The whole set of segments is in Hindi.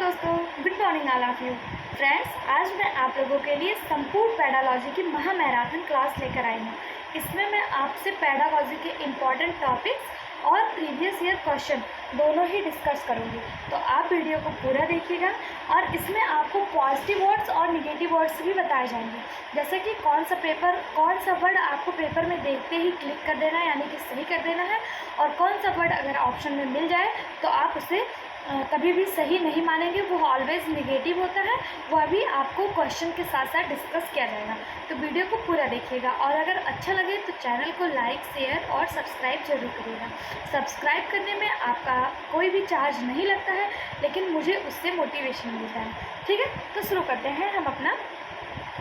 दोस्तों, good morning all of you friends. आज मैं आप लोगों के लिए संपूर्ण पेडागॉजी की महामैराथन क्लास लेकर आई हूँ। इसमें मैं आपसे पेडागॉजी के इम्पॉर्टेंट टॉपिक्स और प्रीवियस ईयर क्वेश्चन दोनों ही डिस्कस करूँगी। तो आप वीडियो को पूरा देखिएगा और इसमें आपको पॉजिटिव वर्ड्स और निगेटिव वर्ड्स भी बताए जाएंगे, जैसे कि कौन सा वर्ड आपको पेपर में देखते ही क्लिक कर देना है, यानी कि सही कर देना है, और कौन सा वर्ड अगर ऑप्शन में मिल जाए तो आप उसे कभी भी सही नहीं मानेंगे, वो ऑलवेज निगेटिव होता है। वह भी आपको क्वेश्चन के साथ साथ डिस्कस किया जाएगा। तो वीडियो को पूरा देखिएगा और अगर अच्छा लगे तो चैनल को लाइक, शेयर और सब्सक्राइब जरूर करिएगा। सब्सक्राइब करने में आपका कोई भी चार्ज नहीं लगता है, लेकिन मुझे उससे मोटिवेशन मिलता है। ठीक है, तो शुरू करते हैं। हम अपना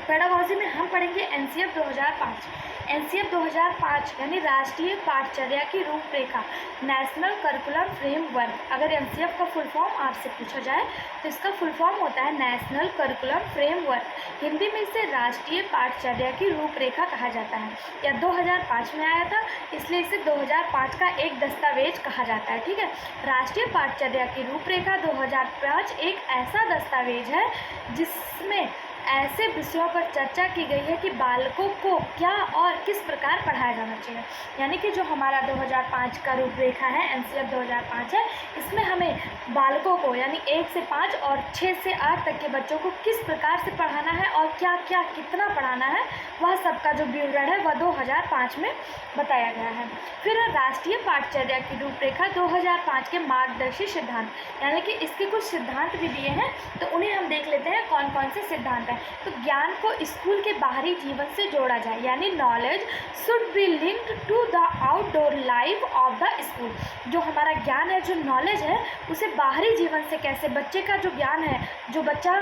पेडागॉजी में हम पढ़ेंगे एनसीएफ 2005। एनसीएफ 2005 यानी राष्ट्रीय पाठचर्या की रूपरेखा, नेशनल करिकुलम फ्रेमवर्क। अगर एनसीएफ का फुल फॉर्म आपसे पूछा जाए तो इसका फुल फॉर्म होता है नेशनल करिकुलम फ्रेमवर्क। हिंदी में इसे राष्ट्रीय पाठचर्या की रूपरेखा कहा जाता है। यह 2005 में आया था, इसलिए इसे 2005 का एक दस्तावेज कहा जाता है। ठीक है, राष्ट्रीय पाठचर्या की रूपरेखा 2005 एक ऐसा दस्तावेज है जिसमें ऐसे विषयों पर चर्चा की गई है कि बालकों को क्या और किस प्रकार पढ़ाया जाना चाहिए। यानी कि जो हमारा 2005 का रूपरेखा है, एनसीएफ 2005 है, इसमें हमें बालकों को यानी 1 से 5 और 6 से 8 तक के बच्चों को किस प्रकार से पढ़ाना है और क्या क्या कितना पढ़ाना है, वह सबका जो विवरण है वह 2005 में बताया गया है। फिर राष्ट्रीय पाठचर्या की रूपरेखा 2005 के मार्गदर्शी सिद्धांत, यानी कि इसके कुछ सिद्धांत भी दिए हैं, तो उन्हें हम देख लेते हैं कौन कौन से सिद्धांत हैं। तो ज्ञान को स्कूल के बाहरी जीवन से जोड़ा जाए, यानी knowledge should be linked to the outdoor life of the school. जो हमारा ज्ञान है, जो नॉलेज है, उसे बाहरी जीवन से कैसे, बच्चे का जो ज्ञान है, जो बच्चा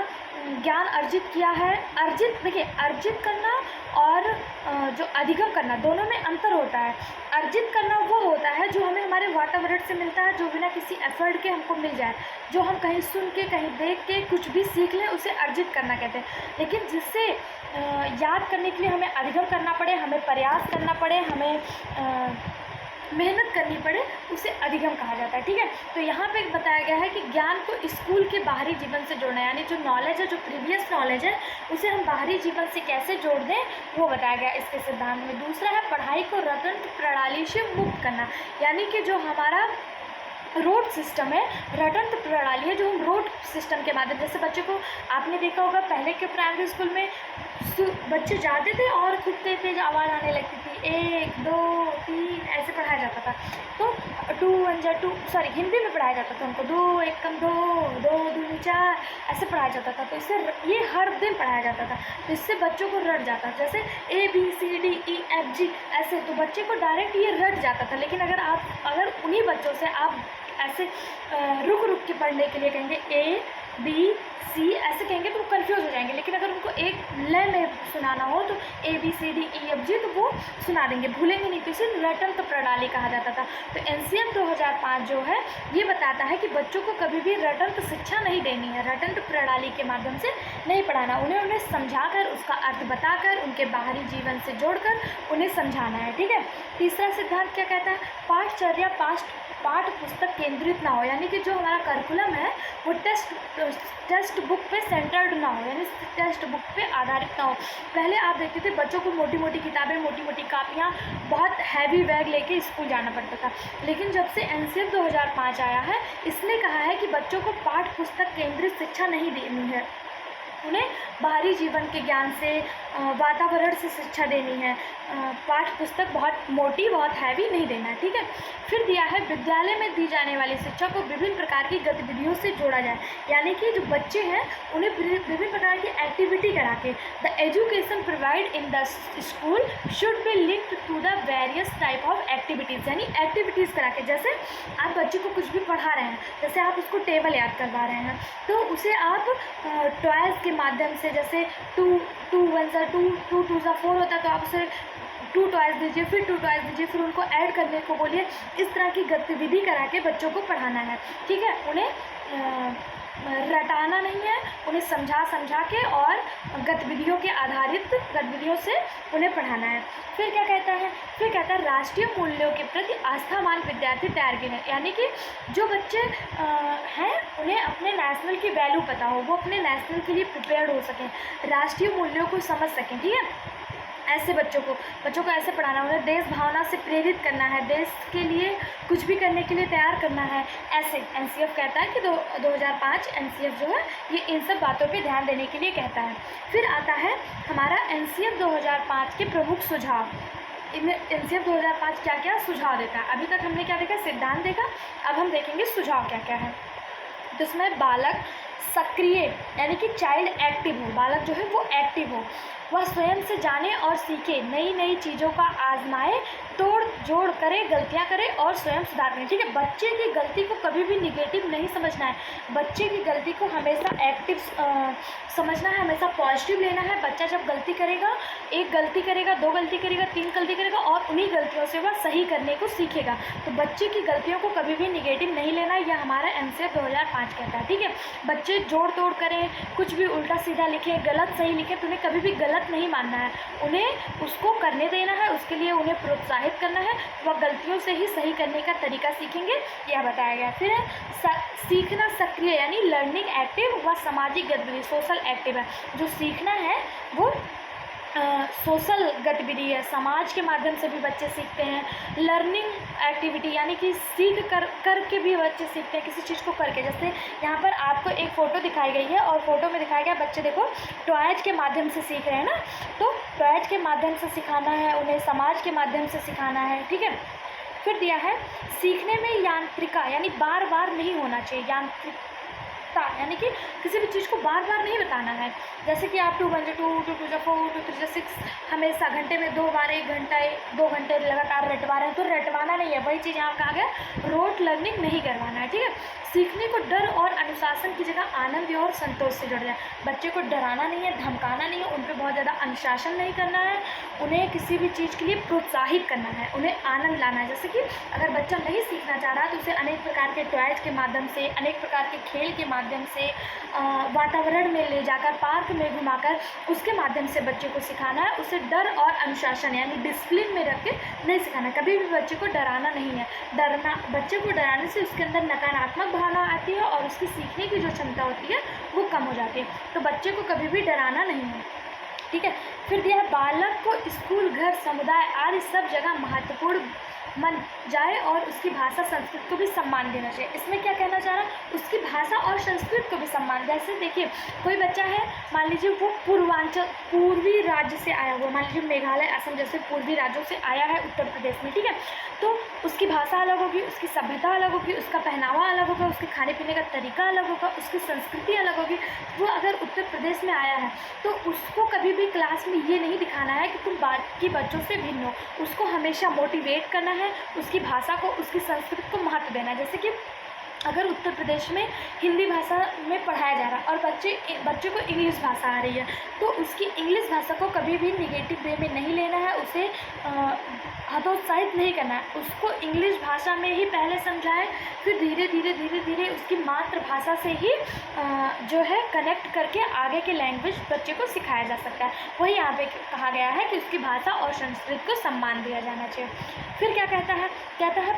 ज्ञान अर्जित किया है, अर्जित करना और जो अधिगम करना, दोनों में अंतर होता है। अर्जित करना वो होता है जो हमें हमारे वातावरण से मिलता है, जो बिना किसी एफर्ट के हमको मिल जाए, जो हम कहीं सुन के, कहीं देख के कुछ भी सीख लें, उसे अर्जित करना कहते हैं। लेकिन जिससे याद करने के लिए हमें अधिगम करना पड़े, हमें प्रयास करना पड़े, हमें मेहनत करनी पड़े, उसे अधिगम कहा जाता है। ठीक है, तो यहाँ पे बताया गया है कि ज्ञान को स्कूल के बाहरी जीवन से जोड़ना, यानी जो नॉलेज है, जो प्रीवियस नॉलेज है, उसे हम बाहरी जीवन से कैसे जोड़ दें, वो बताया गया इसके सिद्धांत में। दूसरा है पढ़ाई को रटंत प्रणाली से मुक्त करना, यानी कि जो हमारा रोड सिस्टम है, रटंत प्रणाली है, जो हम रोड सिस्टम के माध्यम, जैसे बच्चे को आपने देखा होगा पहले के प्राइमरी स्कूल में बच्चे जाते थे और खूब तेज आवाज़ आने लगती थी, 1 2 3 ऐसे पढ़ाया जाता था। तो 2 1 जा 2, सॉरी हिंदी में पढ़ाया जाता था उनको, 2 1 कम 2 2 2 4 ऐसे पढ़ाया जाता था। तो इससे ये हर दिन पढ़ाया जाता था, तो इससे बच्चों को रट जाता, जैसे ABCD EFG ऐसे, तो बच्चे को डायरेक्ट ये रट जाता था। लेकिन अगर उन्हीं बच्चों से आप ऐसे रुक के पढ़ने के लिए कहेंगे ABC ऐसे कहेंगे तो वो कंफ्यूज हो जाएंगे। लेकिन अगर उनको एक लय में सुनाना हो तो ABCD EFG तो वो सुना देंगे, भूलेंगे नहीं। तो इसे रटंत प्रणाली कहा जाता था। तो एनसीएफ 2005 जो है ये बताता है कि बच्चों को कभी भी रटंत शिक्षा नहीं देनी है, रटंत प्रणाली के माध्यम से नहीं पढ़ाना, उन्हें समझाकर, उसका अर्थ बताकर, उनके बाहरी जीवन से जोड़कर उन्हें समझाना है। ठीक है, तीसरा सिद्धांत क्या कहता है, पाठचर्या पाठ पुस्तक केंद्रित ना हो, यानी कि जो हमारा करिकुलम है वो टेक्स्ट बुक पे सेंटर्ड ना हो, यानी टेक्स्ट बुक पे आधारित ना हो। पहले आप देखते थे बच्चों को मोटी मोटी किताबें, मोटी मोटी कापियाँ, बहुत हैवी बैग लेके स्कूल जाना पड़ता था। लेकिन जब से एनसीएफ 2005 आया है, इसने कहा है कि बच्चों को पाठ पुस्तक केंद्रित शिक्षा नहीं देनी है, उन्हें बाहरी जीवन के ज्ञान से, वातावरण से शिक्षा देनी है। पाठ पुस्तक बहुत मोटी, बहुत हैवी नहीं देना है। ठीक है, फिर दिया है विद्यालय में दी जाने वाली शिक्षा को विभिन्न प्रकार की गतिविधियों से जोड़ा जाए, यानी कि जो बच्चे हैं उन्हें विभिन्न प्रकार की एक्टिविटी करा के, the education provide in the school should be linked to the various type of activities, यानी एक्टिविटीज़ करा के। जैसे आप बच्चे को कुछ भी पढ़ा रहे हैं, जैसे आप उसको टेबल याद करवा रहे हैं, तो उसे आप टॉयज़ के माध्यम से, जैसे 2 1 जा 2 2 2 जा 4 होता है, तो आप उसे 2 टॉयज़ दीजिए, फिर 2 टॉयज़ दीजिए, फिर उनको ऐड करने को बोलिए। इस तरह की गतिविधि करा के बच्चों को पढ़ाना है। ठीक है, उन्हें रटाना नहीं है, उन्हें समझा समझा के और गतिविधियों के आधारित गतिविधियों से उन्हें पढ़ाना है। फिर क्या कहता है, फिर कहता है राष्ट्रीय मूल्यों के प्रति आस्थावान विद्यार्थी तैयार किए, यानी कि जो बच्चे हैं उन्हें अपने नेशनल की वैल्यू पता हो, वो अपने नेशनल के लिए प्रिपेयर्ड हो सकें, राष्ट्रीय मूल्यों को समझ सकें। ठीक है, ऐसे बच्चों को ऐसे पढ़ाना, उन्हें देश भावना से प्रेरित करना है, देश के लिए कुछ भी करने के लिए तैयार करना है। ऐसे एनसीएफ कहता है कि 2005 एनसीएफ जो है ये इन सब बातों पे ध्यान देने के लिए कहता है। फिर आता है हमारा एनसीएफ 2005 के प्रमुख सुझाव। एनसीएफ 2005 क्या क्या सुझाव देता है। अभी तक हमने क्या देखा, सिद्धांत देखा, अब हम देखेंगे सुझाव क्या क्या है। तो इसमें बालक सक्रिय यानी कि चाइल्ड एक्टिव हो, बालक जो है वो एक्टिव हो, वह स्वयं से जाने और सीखे, नई नई चीज़ों का आजमाए, तोड़ जोड़ करे, गलतियां करे और स्वयं सुधार करें। ठीक है, बच्चे की गलती को कभी भी निगेटिव नहीं समझना है, बच्चे की गलती को हमेशा एक्टिव समझना है, हमेशा पॉजिटिव लेना है। बच्चा जब गलती करेगा, एक गलती करेगा, दो गलती करेगा, तीन गलती करेगा और उन्हीं गलतियों से वह सही करने को सीखेगा। तो बच्चे की गलतियों को कभी भी निगेटिव नहीं लेना, यह हमारा एनसीएफ 2005 कहता है। ठीक है, बच्चे जोड़ तोड़ करें, कुछ भी उल्टा सीधा लिखें, गलत सही लिखें, तो उन्हें कभी भी गलत नहीं मानना है, उन्हें उसको करने देना है, उसके लिए उन्हें प्रोत्साहित करना है, वह गलतियों से ही सही करने का तरीका सीखेंगे, यह बताया गया। फिर सीखना सक्रिय यानी लर्निंग एक्टिव व सामाजिक गतिविधि सोशल एक्टिव है। जो सीखना है वो सोशल गतिविधि है, समाज के माध्यम से भी बच्चे सीखते हैं। लर्निंग एक्टिविटी यानी कि सीख करके भी बच्चे सीखते हैं, किसी चीज़ को करके। जैसे यहाँ पर आपको एक फ़ोटो दिखाई गई है और फोटो में दिखाया गया बच्चे देखो टॉयज के माध्यम से सीख रहे हैं ना, तो टॉयज के माध्यम से सिखाना है उन्हें, समाज के माध्यम से सिखाना है। ठीक है, फिर दिया है सीखने में यांत्रिका यानी बार बार नहीं होना चाहिए, यांत्रिकता यानी कि किसी भी चीज़ को बार बार नहीं बताना है। जैसे कि आप 2 1 2 2 2 4 2 3 6 हमेशा घंटे में 2 बार 1 घंटा 2 घंटे लगातार रटवा रहे हैं, तो रटवाना नहीं है, वही चीज़ यहाँ कहा गया, रोट लर्निंग नहीं करवाना है। ठीक है, सीखने को डर और अनुशासन की जगह आनंद और संतोष से जुड़ जाए। बच्चे को डराना नहीं है, धमकाना नहीं है, उन पर बहुत ज़्यादा अनुशासन नहीं करना है, उन्हें किसी भी चीज़ के लिए प्रोत्साहित करना है, उन्हें आनंद लाना है। जैसे कि अगर बच्चा नहीं सीखना चाह रहा है तो उसे अनेक प्रकार के टॉयज के माध्यम से, अनेक प्रकार के खेल के माध्यम से, वातावरण में ले जाकर, पार्क में घुमाकर, उसके माध्यम से बच्चे को सिखाना है। उसे डर और अनुशासन यानी डिसिप्लिन में रख के नहीं सिखाना, कभी भी बच्चे को डराना नहीं है। बच्चे को डराने से उसके अंदर नकारात्मक भावना आती है और उसकी सीखने की जो क्षमता होती है वो कम हो जाती है, तो बच्चे को कभी भी डराना नहीं है। ठीक है, फिर दिया है बालक को स्कूल, घर, समुदाय आदि सब जगह महत्वपूर्ण मन जाए और उसकी भाषा संस्कृत को भी सम्मान देना चाहिए। इसमें क्या कहना चाह रहा है, उसकी भाषा और संस्कृत को भी सम्मान। जैसे देखिए कोई बच्चा है, मान लीजिए वो पूर्वी राज्य से आया हुआ, मान लीजिए मेघालय, असम जैसे पूर्वी राज्यों से आया है उत्तर प्रदेश में। ठीक है, तो उसकी भाषा अलग होगी, उसकी सभ्यता अलग होगी, उसका पहनावा अलग होगा, उसके खाने पीने का तरीका अलग होगा, उसकी संस्कृति अलग होगी। वो अगर उत्तर प्रदेश में आया है तो उसको कभी भी क्लास में ये नहीं दिखाना है कि तुम बाकी बच्चों से भिन्न हो, उसको हमेशा मोटिवेट करना है, उसकी भाषा को, उसकी संस्कृति को महत्व देना है। जैसे कि अगर उत्तर प्रदेश में हिंदी भाषा में पढ़ाया जा रहा है और बच्चे को इंग्लिश भाषा आ रही है, तो उसकी इंग्लिश भाषा को कभी भी निगेटिव वे में नहीं लेना है, उसे हतोत्साहित नहीं करना है, उसको इंग्लिश भाषा में ही पहले समझाएं, फिर धीरे धीरे उसकी मातृभाषा से ही जो है कनेक्ट करके आगे के लैंग्वेज बच्चे को सिखाया जा सकता है। वही यहाँ पे कहा गया है कि उसकी भाषा और संस्कृति को सम्मान दिया जाना चाहिए। फिर क्या कहता है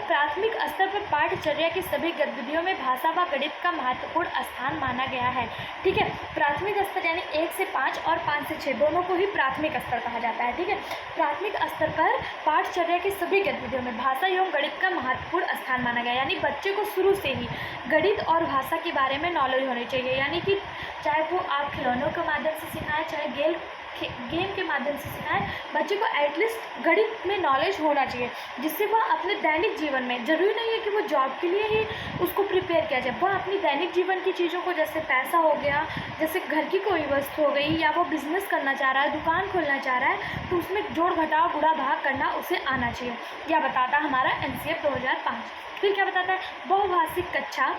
प्राथमिक स्तर पर पाठ्यचर्या की सभी गतिविधियों में भाषा व गणित का महत्वपूर्ण स्थान माना गया है। ठीक है, प्राथमिक स्तर यानी 1 से 5 और 5 से 6 दोनों को ही प्राथमिक स्तर कहा जाता है। ठीक है, प्राथमिक स्तर पर पाठ्यचर्या की सभी गतिविधियों में भाषा एवं गणित का महत्वपूर्ण स्थान माना गया, यानी बच्चे को शुरू से ही गणित और भाषा के बारे में नॉलेज होनी चाहिए। यानी कि चाहे वो आप खिलौनों के माध्यम से सिखाएं, चाहे गेम के माध्यम से सिखाएं, बच्चे को एटलीस्ट गणित में नॉलेज होना चाहिए, जिससे वह अपने दैनिक जीवन में, जरूरी नहीं है कि वो जॉब के लिए ही उसको प्रिपेयर किया जाए, वह अपनी दैनिक जीवन की चीज़ों को, जैसे पैसा हो गया, जैसे घर की कोई वस्तु हो गई, या वो बिज़नेस करना चाह रहा है, दुकान खोलना चाह रहा है, तो उसमें जोड़ घटाव गुणा भाग करना उसे आना चाहिए। यह बताता हमारा एनसीएफ 2005। फिर क्या बताता है, बहुभाषिक कक्षा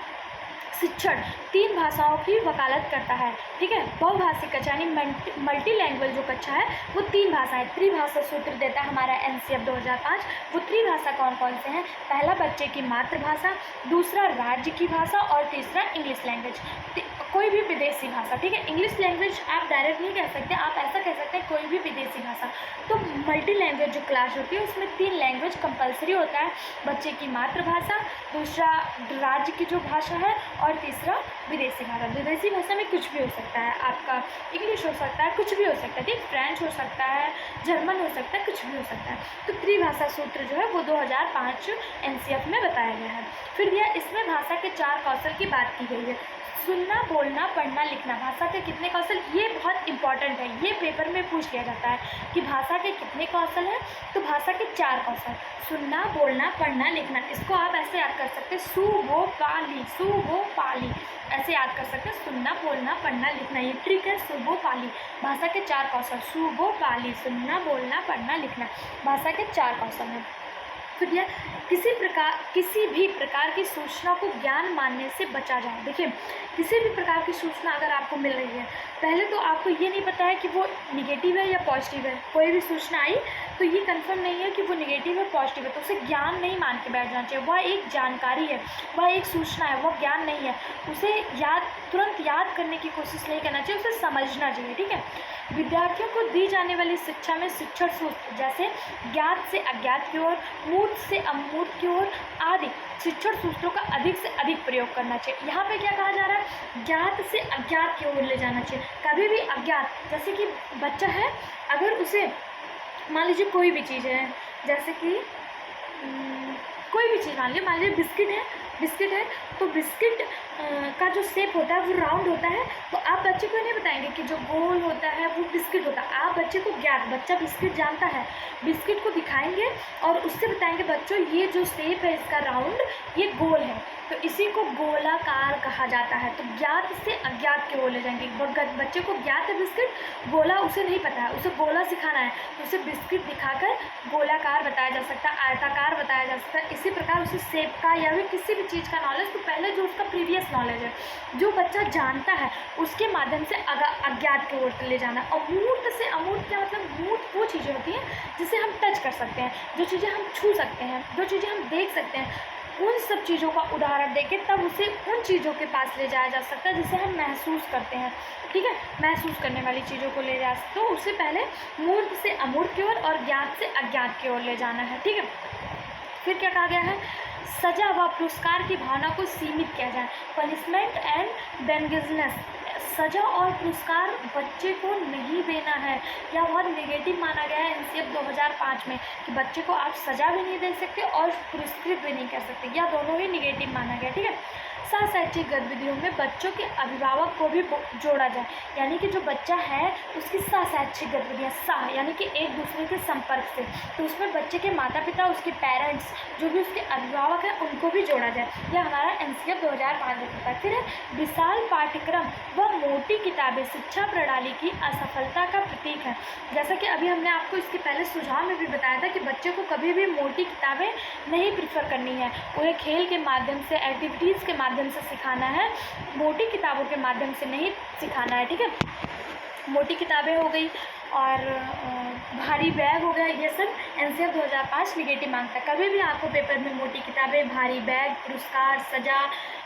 शिक्षण 3 भाषाओं की वकालत करता है। ठीक है, बहुभाषिक कक्षा यानी मल्टी लैंग्वेज जो कक्षा है वो 3 भाषाएं, त्रिभाषा सूत्र देता है हमारा एनसीएफ 2005। वो त्रिभाषा कौन कौन से हैं, पहला बच्चे की मातृभाषा, दूसरा राज्य की भाषा और तीसरा इंग्लिश लैंग्वेज। कोई भी विदेशी भाषा, ठीक है। इंग्लिश लैंग्वेज आप डायरेक्ट नहीं कह सकते, आप ऐसा कह सकते हैं कोई भी विदेशी भाषा। तो मल्टी लैंग्वेज जो क्लास होती है उसमें 3 लैंग्वेज कंपलसरी होता है, बच्चे की मातृभाषा, दूसरा राज्य की जो भाषा है, और तीसरा विदेशी भाषा। विदेशी भाषा में कुछ भी हो सकता है, आपका इंग्लिश हो सकता है, कुछ भी हो सकता है, ठीक। फ्रेंच हो सकता है, जर्मन हो सकता है, कुछ भी हो सकता है। तो त्रिभाषा सूत्र जो है वो 2005 NCF में बताया गया है। फिर यह इसमें भाषा के 4 कौशल की बात की गई है। सुनना, बोलना, पढ़ना, लिखना। भाषा के कितने कौशल, ये बहुत इंपॉर्टेंट है, ये पेपर में पूछ लिया जाता है कि भाषा के कितने कौशल हैं। तो भाषा के 4 कौशल, सुनना, बोलना, पढ़ना, लिखना। इसको आप ऐसे याद कर सकते हैं, सु वो पाली, सु वो पाली, ऐसे याद कर सकते हैं। सुनना, बोलना, पढ़ना, लिखना, ये ट्रिक है, सु वो पाली। भाषा के 4 कौशल, सु वो पाली, सुनना, बोलना, पढ़ना, लिखना, भाषा के 4 कौशल हैं। फिर यह किसी भी प्रकार की सूचना को ज्ञान मानने से बचा जाए। देखिए, किसी भी प्रकार की सूचना अगर आपको मिल रही है, पहले तो आपको ये नहीं पता है कि वो निगेटिव है या पॉजिटिव है। कोई भी सूचना आई तो ये कंफर्म नहीं है कि वो निगेटिव है पॉजिटिव है, तो उसे ज्ञान नहीं मान के बैठ जाना चाहिए। वह एक जानकारी है, वह एक सूचना है, वह ज्ञान नहीं है। उसे तुरंत याद करने की कोशिश नहीं करना चाहिए, उसे समझना चाहिए, ठीक है। विद्यार्थियों को दी जाने वाली शिक्षा में शिक्षण सूत्र जैसे ज्ञात से अज्ञात की ओर, मूर्त से अमूर्त की ओर आदि शिक्षण सूत्रों का अधिक से अधिक प्रयोग करना चाहिए। यहाँ पे क्या कहा जा रहा है, ज्ञात से अज्ञात की ओर ले जाना चाहिए। कभी भी अज्ञात, जैसे कि बच्चा है, अगर उसे मान लीजिए कोई भी चीज़ है, जैसे कि कोई भी चीज़ मान लीजिए बिस्किट है, तो बिस्किट का जो शेप होता है वो राउंड होता है। तो आप बच्चे को नहीं बताएंगे कि जो गोल होता है वो बिस्किट होता है। आप बच्चे को बच्चा बिस्किट जानता है, बिस्किट को दिखाएंगे और उससे बताएंगे, बच्चों ये जो शेप है इसका राउंड, ये गोल है, तो इसी को गोलाकार कहा जाता है। तो ज्ञात से अज्ञात की ओर ले जाएंगे। बच्चे को ज्ञात है बिस्किट, गोला उसे नहीं पता है, उसे गोला सिखाना है, तो उसे बिस्किट दिखाकर गोलाकार बताया जा सकता है, आयताकार बताया जा सकता है। इसी प्रकार उसे शेप का या फिर किसी भी चीज़ का नॉलेज, तो पहले जो उसका प्रीवियस नॉलेज है, जो बच्चा जानता है, उसके माध्यम से अज्ञात की ओर ले जाना। और मूर्त से अमूर्त क्या मतलब, मूर्त वो चीज़ें होती हैं जिसे हम टच कर सकते हैं, जो चीज़ें हम छू सकते हैं, जो चीज़ें हम देख सकते हैं, उन सब चीज़ों का उदाहरण देके तब उसे उन चीज़ों के पास ले जाया जा सकता है जिसे हम महसूस करते हैं, ठीक है। महसूस करने वाली चीज़ों को ले जा सकते, तो उसे पहले मूर्त से अमूर्त की ओर और ज्ञात से अज्ञात की ओर ले जाना है, ठीक है। फिर क्या कहा गया है, सजा व पुरस्कार की भावना को सीमित किया जाए। पनिशमेंट एंड बेंगेजनेस, सजा और पुरस्कार बच्चे को नहीं देना है। यह बहुत नेगेटिव माना गया है NCF 2005 में कि बच्चे को आप सजा भी नहीं दे सकते और पुरस्कृत भी नहीं कर सकते, यह दोनों ही नेगेटिव माना गया, ठीक है। सहशैक्षिक गतिविधियों में बच्चों के अभिभावक को भी जोड़ा जाए, यानी कि जो बच्चा है उसकी सहशैक्षिक गतिविधियाँ, यानी कि एक दूसरे के संपर्क से, तो उसमें बच्चे के माता पिता, उसके पेरेंट्स, जो भी उसके अभिभावक हैं, उनको भी जोड़ा जाए। यह हमारा NCF 2005 में होता है। फिर है विशाल पाठ्यक्रम व मोटी किताबें शिक्षा प्रणाली की असफलता का प्रतीक है। जैसा कि अभी हमने आपको इसके पहले सुझाव में भी बताया था कि बच्चे को कभी भी मोटी किताबें नहीं प्रीफर करनी है, उन्हें खेल के माध्यम से, एक्टिविटीज़ के माध्यम से सिखाना है, मोटी किताबों के माध्यम से नहीं सिखाना है, ठीक है। मोटी किताबें हो गई और भारी बैग हो गया, ये सब NCF 2005 निगेटिव मांगता है। कभी भी आपको पेपर में मोटी किताबें, भारी बैग, पुरस्कार, सजा,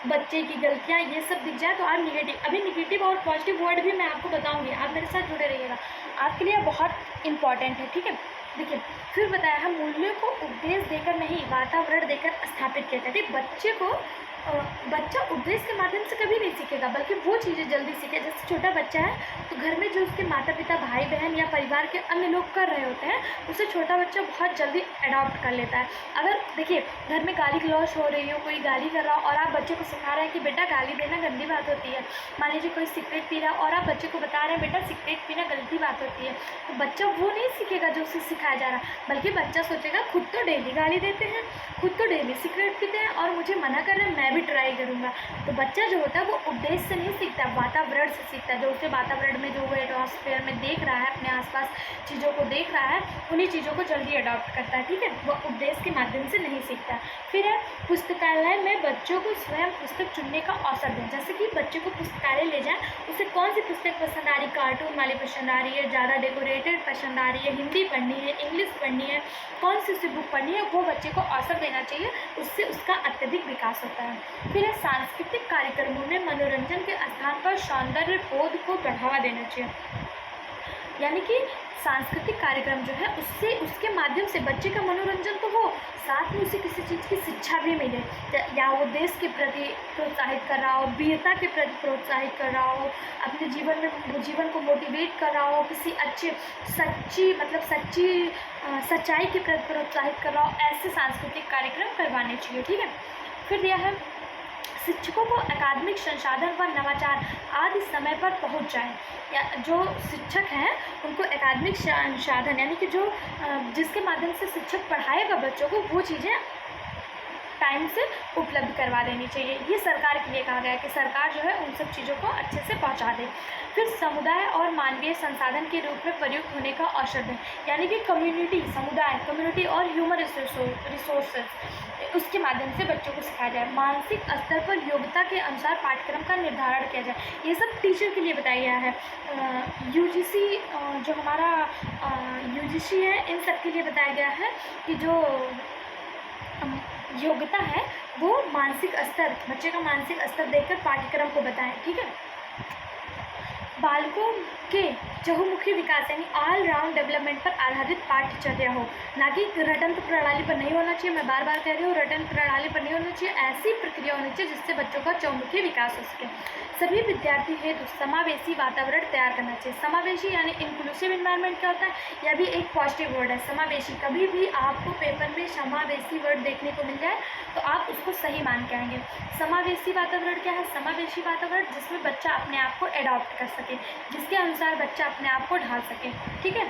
बच्चे की गलतियाँ, ये सब दिख जाए तो आप निगेटिव, अभी निगेटिव और पॉजिटिव वर्ड भी मैं आपको बताऊंगी, आप मेरे साथ जुड़े रहिएगा, आपके लिए बहुत इंपॉर्टेंट है, ठीक है। देखिए, फिर बताया हम मूल्यों को उपदेश देकर नहीं, वातावरण देकर स्थापित किया जाता है। बच्चे को बच्चा उपदेश के माध्यम से कभी नहीं सीखेगा, बल्कि वो चीज़ें जल्दी सीखे। जैसे छोटा बच्चा है तो घर में जो उसके माता पिता, भाई बहन या परिवार के अन्य लोग कर रहे होते हैं, उसे छोटा बच्चा बहुत जल्दी अडॉप्ट कर लेता है। अगर देखिए घर में गाली गलौज हो रही हो, कोई गाली कर रहा हो और आप बच्चे को सिखा रहे हैं कि बेटा गाली देना गंदी बात होती है, मान लीजिए कोई सिगरेट पी रहा है और आप बच्चे को बता रहे हैं बेटा सिगरेट पीना गलती बात होती है, तो बच्चा वो नहीं सीखेगा जो उसे सिखाया जा रहा, बल्कि बच्चा सोचेगा खुद तो डेली गाली देते हैं, खुद तो डेली सिगरेट पीते हैं और मुझे मना कर रहे हैं, मैं भी ट्राई करूँगा। तो बच्चा जो होता है वो उपदेश से नहीं सीखता, वातावरण से सीखता है। जो उसे वातावरण में, जो वो एटमॉस्फेयर में देख रहा है, अपने आसपास चीज़ों को देख रहा है, उन्हीं चीज़ों को जल्दी अडॉप्ट करता है, ठीक है। वो उपदेश के माध्यम से नहीं सीखता। फिर है पुस्तकालय में बच्चों को स्वयं पुस्तक चुनने का अवसर दें। जैसे कि बच्चे को पुस्तकालय ले जाए, उसे कौन सी पुस्तक पसंद आ रही, कार्टून वाली पसंद आ रही है, ज़्यादा डेकोरेटेड पसंद आ रही है, हिंदी पढ़नी है, इंग्लिश पढ़नी है, कौन सी बुक पढ़नी है, वो बच्चे को अवसर देना चाहिए उससे उसका अत्यधिक विकास होता है। फिर है सांस्कृतिक कार्यक्रमों में मनोरंजन के स्थान पर सौंदर्य बोध को बढ़ावा देना चाहिए, यानी कि सांस्कृतिक कार्यक्रम जो है उससे उसके माध्यम से बच्चे का मनोरंजन तो हो, साथ में उसे किसी चीज़ की शिक्षा भी मिले, या वो देश के प्रति प्रोत्साहित कर रहा हो, वीरता के प्रति प्रोत्साहित कर रहा हो, अपने जीवन को मोटिवेट कर रहा हो, किसी अच्छे सच्चाई के प्रति प्रोत्साहित कर रहा हो, ऐसे सांस्कृतिक कार्यक्रम करवाने चाहिए। ठीक है। फिर दिया है शिक्षकों को अकादमिक संसाधन व नवाचार आदि समय पर पहुंच जाए, या जो शिक्षक हैं उनको अकादमिक संसाधन यानी कि जो जिसके माध्यम से शिक्षक पढ़ाएगा बच्चों को, वो चीज़ें टाइम से उपलब्ध करवा देनी चाहिए। ये सरकार के लिए कहा गया है कि सरकार जो है उन सब चीज़ों को अच्छे से पहुंचा दे। फिर समुदाय और मानवीय संसाधन के रूप में प्रयुक्त होने का अवसर दें, यानी कि कम्युनिटी और ह्यूमन रिसोर्सेज उसके माध्यम से बच्चों को सिखाया जाए। मानसिक स्तर पर योग्यता के अनुसार पाठ्यक्रम का निर्धारण किया जाए। ये सब टीचर के लिए बताया गया है। यूजीसी जो हमारा यूजीसी है, इन सब के लिए बताया गया है कि जो योग्यता है वो मानसिक स्तर, बच्चे का मानसिक स्तर देखकर पाठ्यक्रम को बताएं। ठीक है। बालकों के चहुमुखी विकास यानी ऑल राउंड डेवलपमेंट पर आधारित पाठ्यचर्या हो, ना कि रटंत्र प्रणाली पर नहीं होना चाहिए। मैं बार बार कह रही हूँ, रटंत्र प्रणाली पर नहीं होना चाहिए। ऐसी प्रक्रिया होनी चाहिए जिससे बच्चों का चहुमुखी विकास हो सके। सभी विद्यार्थी हेतु समावेशी वातावरण तैयार करना चाहिए। समावेशी यानी इंक्लूसिव इन्वायरमेंट क्या होता है, यह भी एक पॉजिटिव वर्ड है। समावेशी, कभी भी आपको पेपर में समावेशी वर्ड देखने को मिल जाए तो आप उसको सही मान के आएंगे। समावेशी वातावरण क्या है? समावेशी वातावरण जिसमें बच्चा अपने आप को एडॉप्ट कर सके, जिसके अनुसार बच्चा अपने आप को ढाल सके। ठीक है।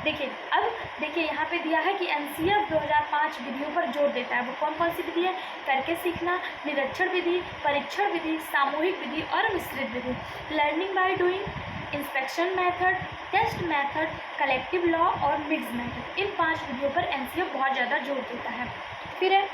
देखिए यहाँ पे दिया है कि एनसीएफ 2005 विधियों पर जोर देता है। वो कौन कौन सी विधि है? करके सीखना, निरीक्षण विधि, परीक्षण विधि, सामूहिक विधि और मिश्रित विधि। Learning by doing, inspection method, test method, collective law और मिक्स मेथड, इन 5 विधियों पर एनसीएफ बहुत ज़्यादा जोर देता है। फिर है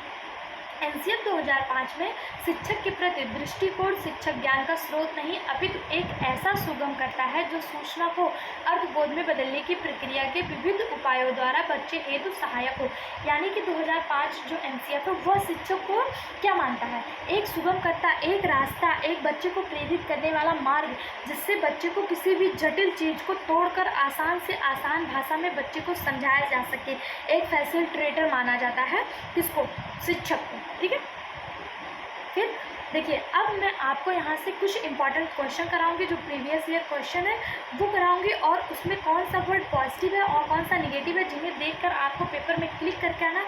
एनसीएफ 2005 में शिक्षक के प्रति दृष्टिकोण शिक्षक ज्ञान का स्रोत नहीं अपितु एक ऐसा सुगम करता है जो सूचना को अर्थबोध में बदलने की प्रक्रिया के विविध उपायों द्वारा बच्चे हेतु सहायक हो। यानी कि 2005 जो एनसीएफ है वह शिक्षक को क्या मानता है? एक सुगम करता, एक रास्ता, एक बच्चे को प्रेरित करने वाला मार्ग, जिससे बच्चे को किसी भी जटिल चीज़ को तोड़कर आसान से आसान भाषा में बच्चे को समझाया जा सके। एक फैसिलिटेटर माना जाता है किसको? शिक्षक को। ठीक है। फिर देखिए, अब मैं आपको यहाँ से कुछ इंपॉर्टेंट क्वेश्चन कराऊंगी, जो प्रीवियस ईयर क्वेश्चन है वो कराऊंगी, और उसमें कौन सा वर्ड पॉजिटिव है और कौन सा निगेटिव है, जिन्हें देखकर आपको पेपर में क्लिक करके आना।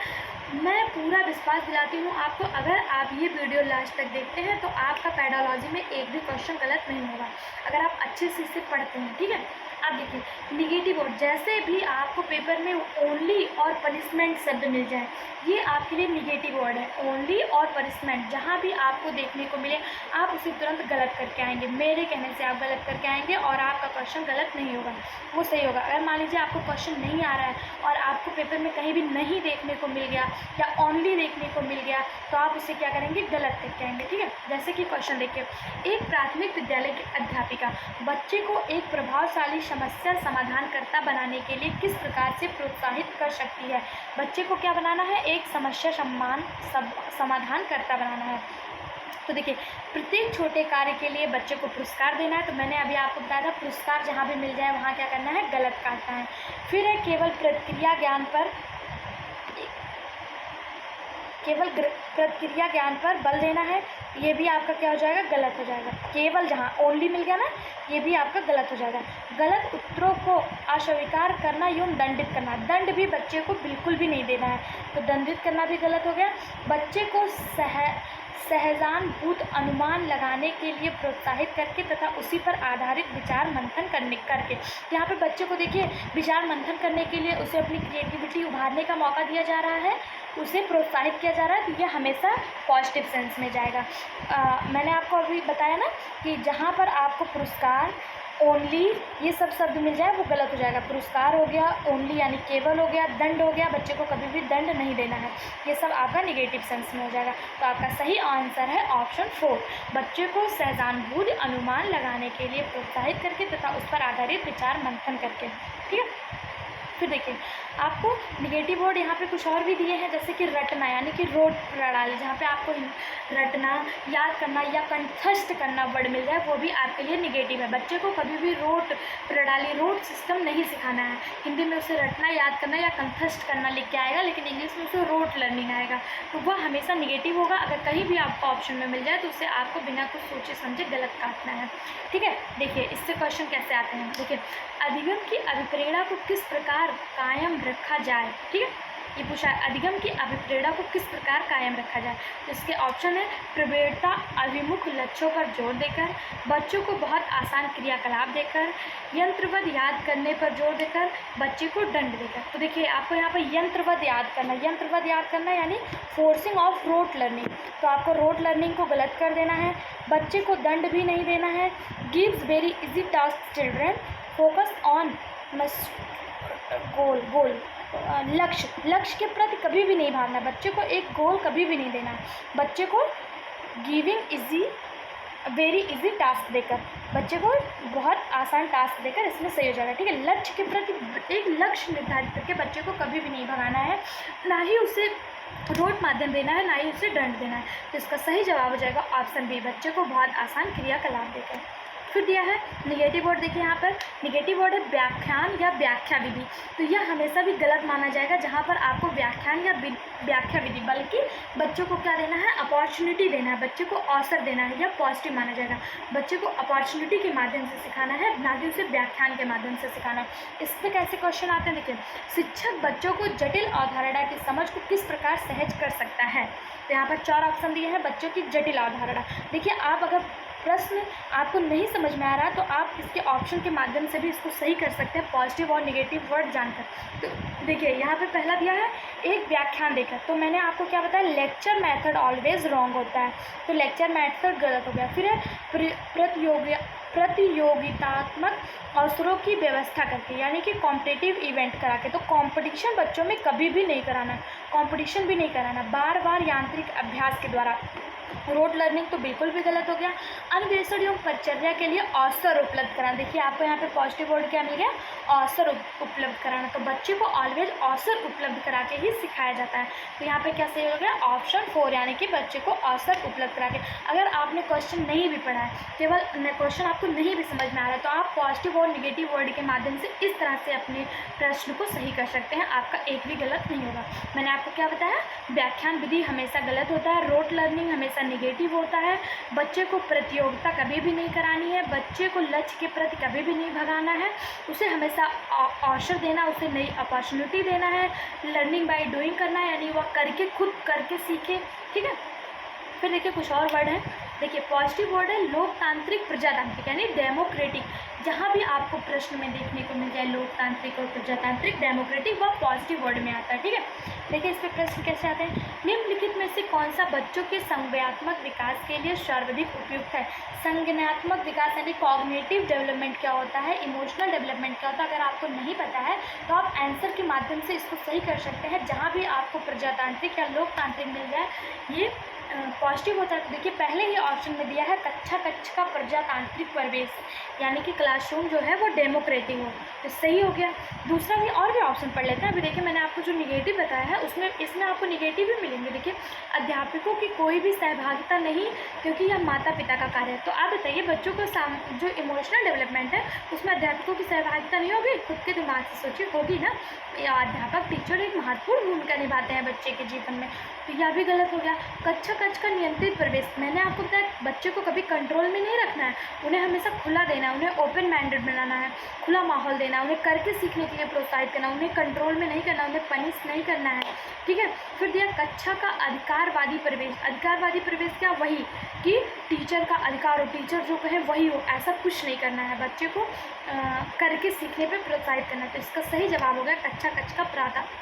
मैं पूरा विश्वास दिलाती हूँ आपको, अगर आप ये वीडियो लास्ट तक देखते हैं तो आपका पेडोलॉजी में एक भी क्वेश्चन गलत नहीं होगा, अगर आप अच्छे से इसे पढ़ते हैं। ठीक है। अब देखिए, निगेटिव वर्ड, जैसे भी आपको पेपर में ओनली और पनिशमेंट शब्द मिल जाए, ये आपके लिए निगेटिव वर्ड है। ओनली और पनिशमेंट जहाँ भी आपको देखने को मिले आप उसे तुरंत गलत करके आएंगे। मेरे कहने से आप गलत करके आएंगे और आपका क्वेश्चन गलत नहीं होगा, वो सही होगा। अगर मान लीजिए आपको क्वेश्चन नहीं आ रहा है और आपको पेपर में कहीं भी नहीं देखने को मिल गया या ओनली देखने को मिल गया, तो आप उसे क्या करेंगे? गलत करके आएंगे। ठीक है। जैसे कि क्वेश्चन देखिए, एक प्राथमिक विद्यालय की अध्यापिका बच्चे को एक प्रभावशाली समस्या समाधानकर्ता बनाने के लिए किस प्रकार से प्रोत्साहित कर सकती है? बच्चे को क्या बनाना है? एक समस्या समाधानकर्ता बनाना है। तो देखिए, प्रत्येक छोटे कार्य के लिए बच्चे को पुरस्कार देना है। तो मैंने अभी आपको बताया था, पुरस्कार जहाँ भी मिल जाए वहाँ क्या करना है? गलत काटना है। फिर है केवल प्रक्रिया ज्ञान पर बल देना है। ये भी आपका क्या हो जाएगा? गलत हो जाएगा। केवल जहाँ ओनली मिल गया ना, ये भी आपका गलत हो जाएगा। गलत उत्तरों को अस्वीकार करना एवं दंडित करना, दंड भी बच्चे को बिल्कुल भी नहीं देना है, तो दंडित करना भी गलत हो गया। बच्चे को सहजानुभूत अनुमान लगाने के लिए प्रोत्साहित करके तथा उसी पर आधारित विचार मंथन करके, यहाँ पे बच्चे को देखिए विचार मंथन करने के लिए उसे अपनी क्रिएटिविटी उभारने का मौका दिया जा रहा है, उसे प्रोत्साहित किया जा रहा है, तो यह हमेशा पॉजिटिव सेंस में जाएगा। मैंने आपको अभी बताया ना कि जहाँ पर आपको पुरस्कार, ओनली, ये सब शब्द मिल जाए वो गलत हो जाएगा। पुरस्कार हो गया, ओनली यानी केवल हो गया, दंड हो गया, बच्चे को कभी भी दंड नहीं देना है, ये सब आपका निगेटिव सेंस में हो जाएगा। तो आपका सही आंसर है ऑप्शन 4, बच्चे को सहजानुभूत अनुमान लगाने के लिए प्रोत्साहित करके तथा उस पर आधारित विचार मंथन करके। ठीक है। फिर देखिए, आपको निगेटिव वर्ड यहाँ पे कुछ और भी दिए हैं, जैसे कि रटना यानी कि रोट प्रणाली, जहाँ पे आपको रटना, याद करना या कंठस्थ करना वर्ड मिल जाए वो भी आपके लिए निगेटिव है। बच्चे को कभी भी रोट प्रणाली, रोट सिस्टम नहीं सिखाना है। हिंदी में उसे रटना, याद करना या कंठस्थ करना लिख के आएगा, लेकिन इंग्लिश में उसे रोट लर्निंग आएगा, तो वह हमेशा निगेटिव होगा। अगर कहीं भी आपको ऑप्शन में मिल जाए तो उसे आपको बिना कुछ सोचे समझे गलत काटना है। ठीक है, देखिए इससे क्वेश्चन कैसे आते हैं। देखिए, अधिगम की अभिप्रेरणा को किस प्रकार कायम रखा जाए। ठीक है, ये पूछा है अधिगम की अभिप्रेरणा को किस प्रकार कायम रखा जाए। तो इसके ऑप्शन है प्रवृत्ता अभिमुख लक्ष्यों पर जोर देकर, बच्चों को बहुत आसान क्रियाकलाप देकर, यंत्रवत याद करने पर जोर देकर, बच्चे को दंड देकर। तो देखिए आपको यहाँ पर यंत्रवत याद करना यानी फोर्सिंग ऑफ रोट लर्निंग, तो आपको रोट लर्निंग को गलत कर देना है। बच्चे को दंड भी नहीं देना है। Gives very easy task children, focus on goal लक्ष्य के प्रति कभी भी नहीं भागना, बच्चे को एक गोल कभी भी नहीं देना। बच्चे को giving easy very easy task देकर, बच्चे को बहुत आसान टास्क देकर इसमें सही हो जाएगा। ठीक है, लक्ष्य के प्रति एक लक्ष्य निर्धारित करके बच्चे को कभी भी नहीं भगाना है, ना ही उसे रोट माध्यम देना है, ना ही उसे दंड देना है। तो इसका सही जवाब हो जाएगा ऑप्शन बी, बच्चे को बहुत आसान क्रियाकलाप देकर। फिर दिया है निगेटिव वर्ड। देखिए यहाँ पर निगेटिव वर्ड है व्याख्यान या व्याख्या विधि, तो यह हमेशा भी गलत माना जाएगा, जहाँ पर आपको व्याख्यान या व्याख्या विधि, बल्कि बच्चों को क्या देना है, अपॉर्चुनिटी देना है, बच्चे को अवसर देना है, यह पॉजिटिव माना जाएगा। बच्चे को अपॉर्चुनिटी के माध्यम से सिखाना है, ना कि उसे व्याख्यान के माध्यम से सिखाना। इस पर कैसे क्वेश्चन आते हैं, देखिए शिक्षक बच्चों को जटिल अवधारणा की समझ को किस प्रकार सहज कर सकता है। तो यहाँ पर 4 ऑप्शन दिए हैं बच्चों की जटिल अवधारणा। देखिए आप अगर प्रश्न आपको नहीं समझ में आ रहा तो आप इसके ऑप्शन के माध्यम से भी इसको सही कर सकते हैं, पॉजिटिव और नेगेटिव वर्ड जानकर। तो देखिए यहाँ पे पहला दिया है एक व्याख्यान देकर, तो मैंने आपको क्या बताया, लेक्चर मेथड ऑलवेज रॉन्ग होता है, तो लेक्चर मेथड गलत हो गया। फिर है प्रतियोगितात्मक अवसरों की व्यवस्था करके, यानी कि कॉम्पिटिटिव इवेंट करा के, तो कंपटीशन बच्चों में कभी भी नहीं कराना, कंपटीशन भी नहीं कराना। बार बार यांत्रिक अभ्यास के द्वारा, रोट लर्निंग तो बिल्कुल भी गलत हो गया। अन्वेषण एवं परिचर्या के लिए अवसर उपलब्ध कराना, देखिए आपको यहाँ पे पॉजिटिव वर्ड क्या मिल गया, अवसर उपलब्ध कराना, तो बच्चे को ऑलवेज अवसर उपलब्ध करा के ही सिखाया जाता है। तो यहाँ पे क्या सही हो गया, ऑप्शन 4, यानी कि बच्चे को अवसर उपलब्ध करा के। अगर आपने क्वेश्चन नहीं भी पढ़ा है, केवल क्वेश्चन आपको नहीं भी समझ में आ रहा है, तो आप पॉजिटिव और निगेटिव वर्ड के माध्यम से इस तरह से अपने प्रश्न को सही कर सकते हैं, आपका एक भी गलत नहीं होगा। मैंने आपको क्या बताया, व्याख्यान विधि हमेशा गलत होता है, रोट लर्निंग हमेशा निगेटिव होता है, बच्चे को प्रतियोगिता कभी भी नहीं करानी है, बच्चे को लक्ष्य के प्रति कभी भी नहीं भगाना है, उसे हमेशा अवसर देना, उसे नई अपॉर्चुनिटी देना है, लर्निंग बाय डूइंग करना है, यानी वह करके खुद करके सीखे। ठीक है, फिर देखिए कुछ और वर्ड है, देखिए पॉजिटिव वर्ड है लोकतांत्रिक प्रजातांत्रिक, यानी डेमोक्रेटिक, जहाँ भी आपको प्रश्न में देखने को मिल जाए लोकतांत्रिक और प्रजातांत्रिक, डेमोक्रेटिक वह पॉजिटिव वर्ड में आता है। ठीक है, देखिए इस पर प्रश्न कैसे आते हैं, निम्नलिखित में से कौन सा बच्चों के संज्ञानात्मक विकास के लिए सर्वाधिक उपयुक्त है। संज्ञानात्मक विकास यानी कॉग्निटिव डेवलपमेंट क्या होता है, इमोशनल डेवलपमेंट क्या होता है, अगर आपको नहीं पता है तो आप आंसर के माध्यम से इसको सही कर सकते हैं। जहाँ भी आपको प्रजातांत्रिक या लोकतांत्रिक मिल जाए ये पॉजिटिव होता है। तो देखिए पहले ही ऑप्शन में दिया है कक्षा का प्रजातांत्रिक परिवेश, यानी कि क्लासरूम जो है वो डेमोक्रेटिक हो, तो सही हो गया। दूसरा भी और भी ऑप्शन पढ़ लेते हैं। अभी देखिए मैंने आपको जो निगेटिव बताया है उसमें इसमें आपको निगेटिव भी मिलेंगे। देखिए अध्यापकों की कोई भी सहभागिता नहीं, क्योंकि यह माता पिता का कार्य है। तो आप बताइए बच्चों को जो इमोशनल डेवलपमेंट है उसमें अध्यापकों की सहभागिता नहीं होगी, खुद के दिमाग से सोचिए, होगी ना। अध्यापक टीचर एक महत्वपूर्ण भूमिका निभाते हैं बच्चे के जीवन में, तो यह भी गलत हो गया। कक्षा का नियंत्रित परिवेश, मैंने आपको बताया बच्चे को कभी कंट्रोल में नहीं रखना है, उन्हें हमेशा खुला देना है, उन्हें ओपन माइंडेड बनाना है, खुला माहौल देना, उन्हें करके सीखने के लिए प्रोत्साहित करना, उन्हें कंट्रोल में नहीं करना, उन्हें पनिश नहीं करना है। ठीक है, फिर दिया कक्षा का अधिकारवादी परिवेश। अधिकारवादी परिवेश क्या, वही कि टीचर का अधिकार हो, टीचर जो कहे वही हो, ऐसा कुछ नहीं करना है, बच्चे को करके सीखने पे प्रोत्साहित करना। तो इसका सही जवाब हो गया कक्षा का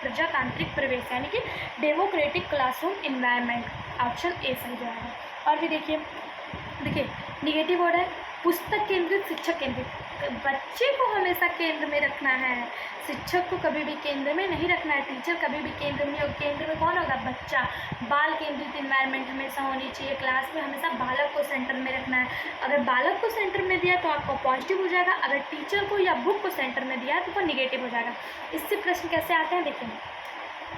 प्रजातांत्रिक परिवेश, यानी कि democratic classroom environment, option A सही जवाब है। और भी देखिए निगेटिव वर्ड है पुस्तक केंद्रित शिक्षक केंद्रित। बच्चे को हमेशा केंद्र में रखना है, शिक्षक को कभी भी केंद्र में नहीं रखना है, टीचर कभी भी केंद्र में नहीं हो। केंद्र में कौन होगा? बच्चा। बाल केंद्रित इन्वायरमेंट हमेशा होनी चाहिए, क्लास में हमेशा बालक को सेंटर में रखना है। अगर बालक को सेंटर में दिया तो आपका पॉजिटिव हो जाएगा, अगर टीचर को या बुक को सेंटर में दिया तो वो निगेटिव हो जाएगा। इससे प्रश्न कैसे आते हैं देखिए।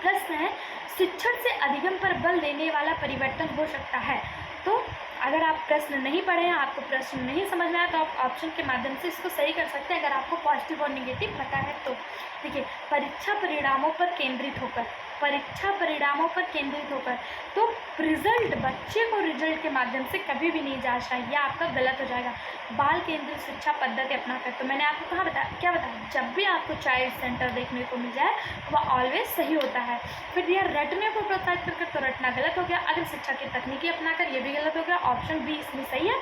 प्रश्न है, शिक्षण से अधिगम पर बल देने वाला परिवर्तन हो सकता है। तो अगर आप प्रश्न नहीं पढ़े हैं, आपको प्रश्न नहीं समझ में आया, तो आप ऑप्शन के माध्यम से इसको सही कर सकते हैं अगर आपको पॉजिटिव और निगेटिव पता है तो। देखिए, परीक्षा परिणामों पर केंद्रित होकर, परीक्षा परिणामों पर केंद्रित होकर, तो रिजल्ट, बच्चे को रिजल्ट के माध्यम से कभी भी नहीं जांचना, यह आपका गलत हो जाएगा। बाल केंद्रित शिक्षा पद्धति अपनाकर, तो मैंने आपको कहाँ बताया, क्या बताया, जब भी आपको चाइल्ड सेंटर देखने को मिल जाए वह ऑलवेज सही होता है। फिर दिया रटने को प्रोत्साहित करके, तो रटना गलत हो गया। अगर शिक्षा की तकनीकी अपनाकर, ये भी गलत हो गया। ऑप्शन बी इसमें सही है,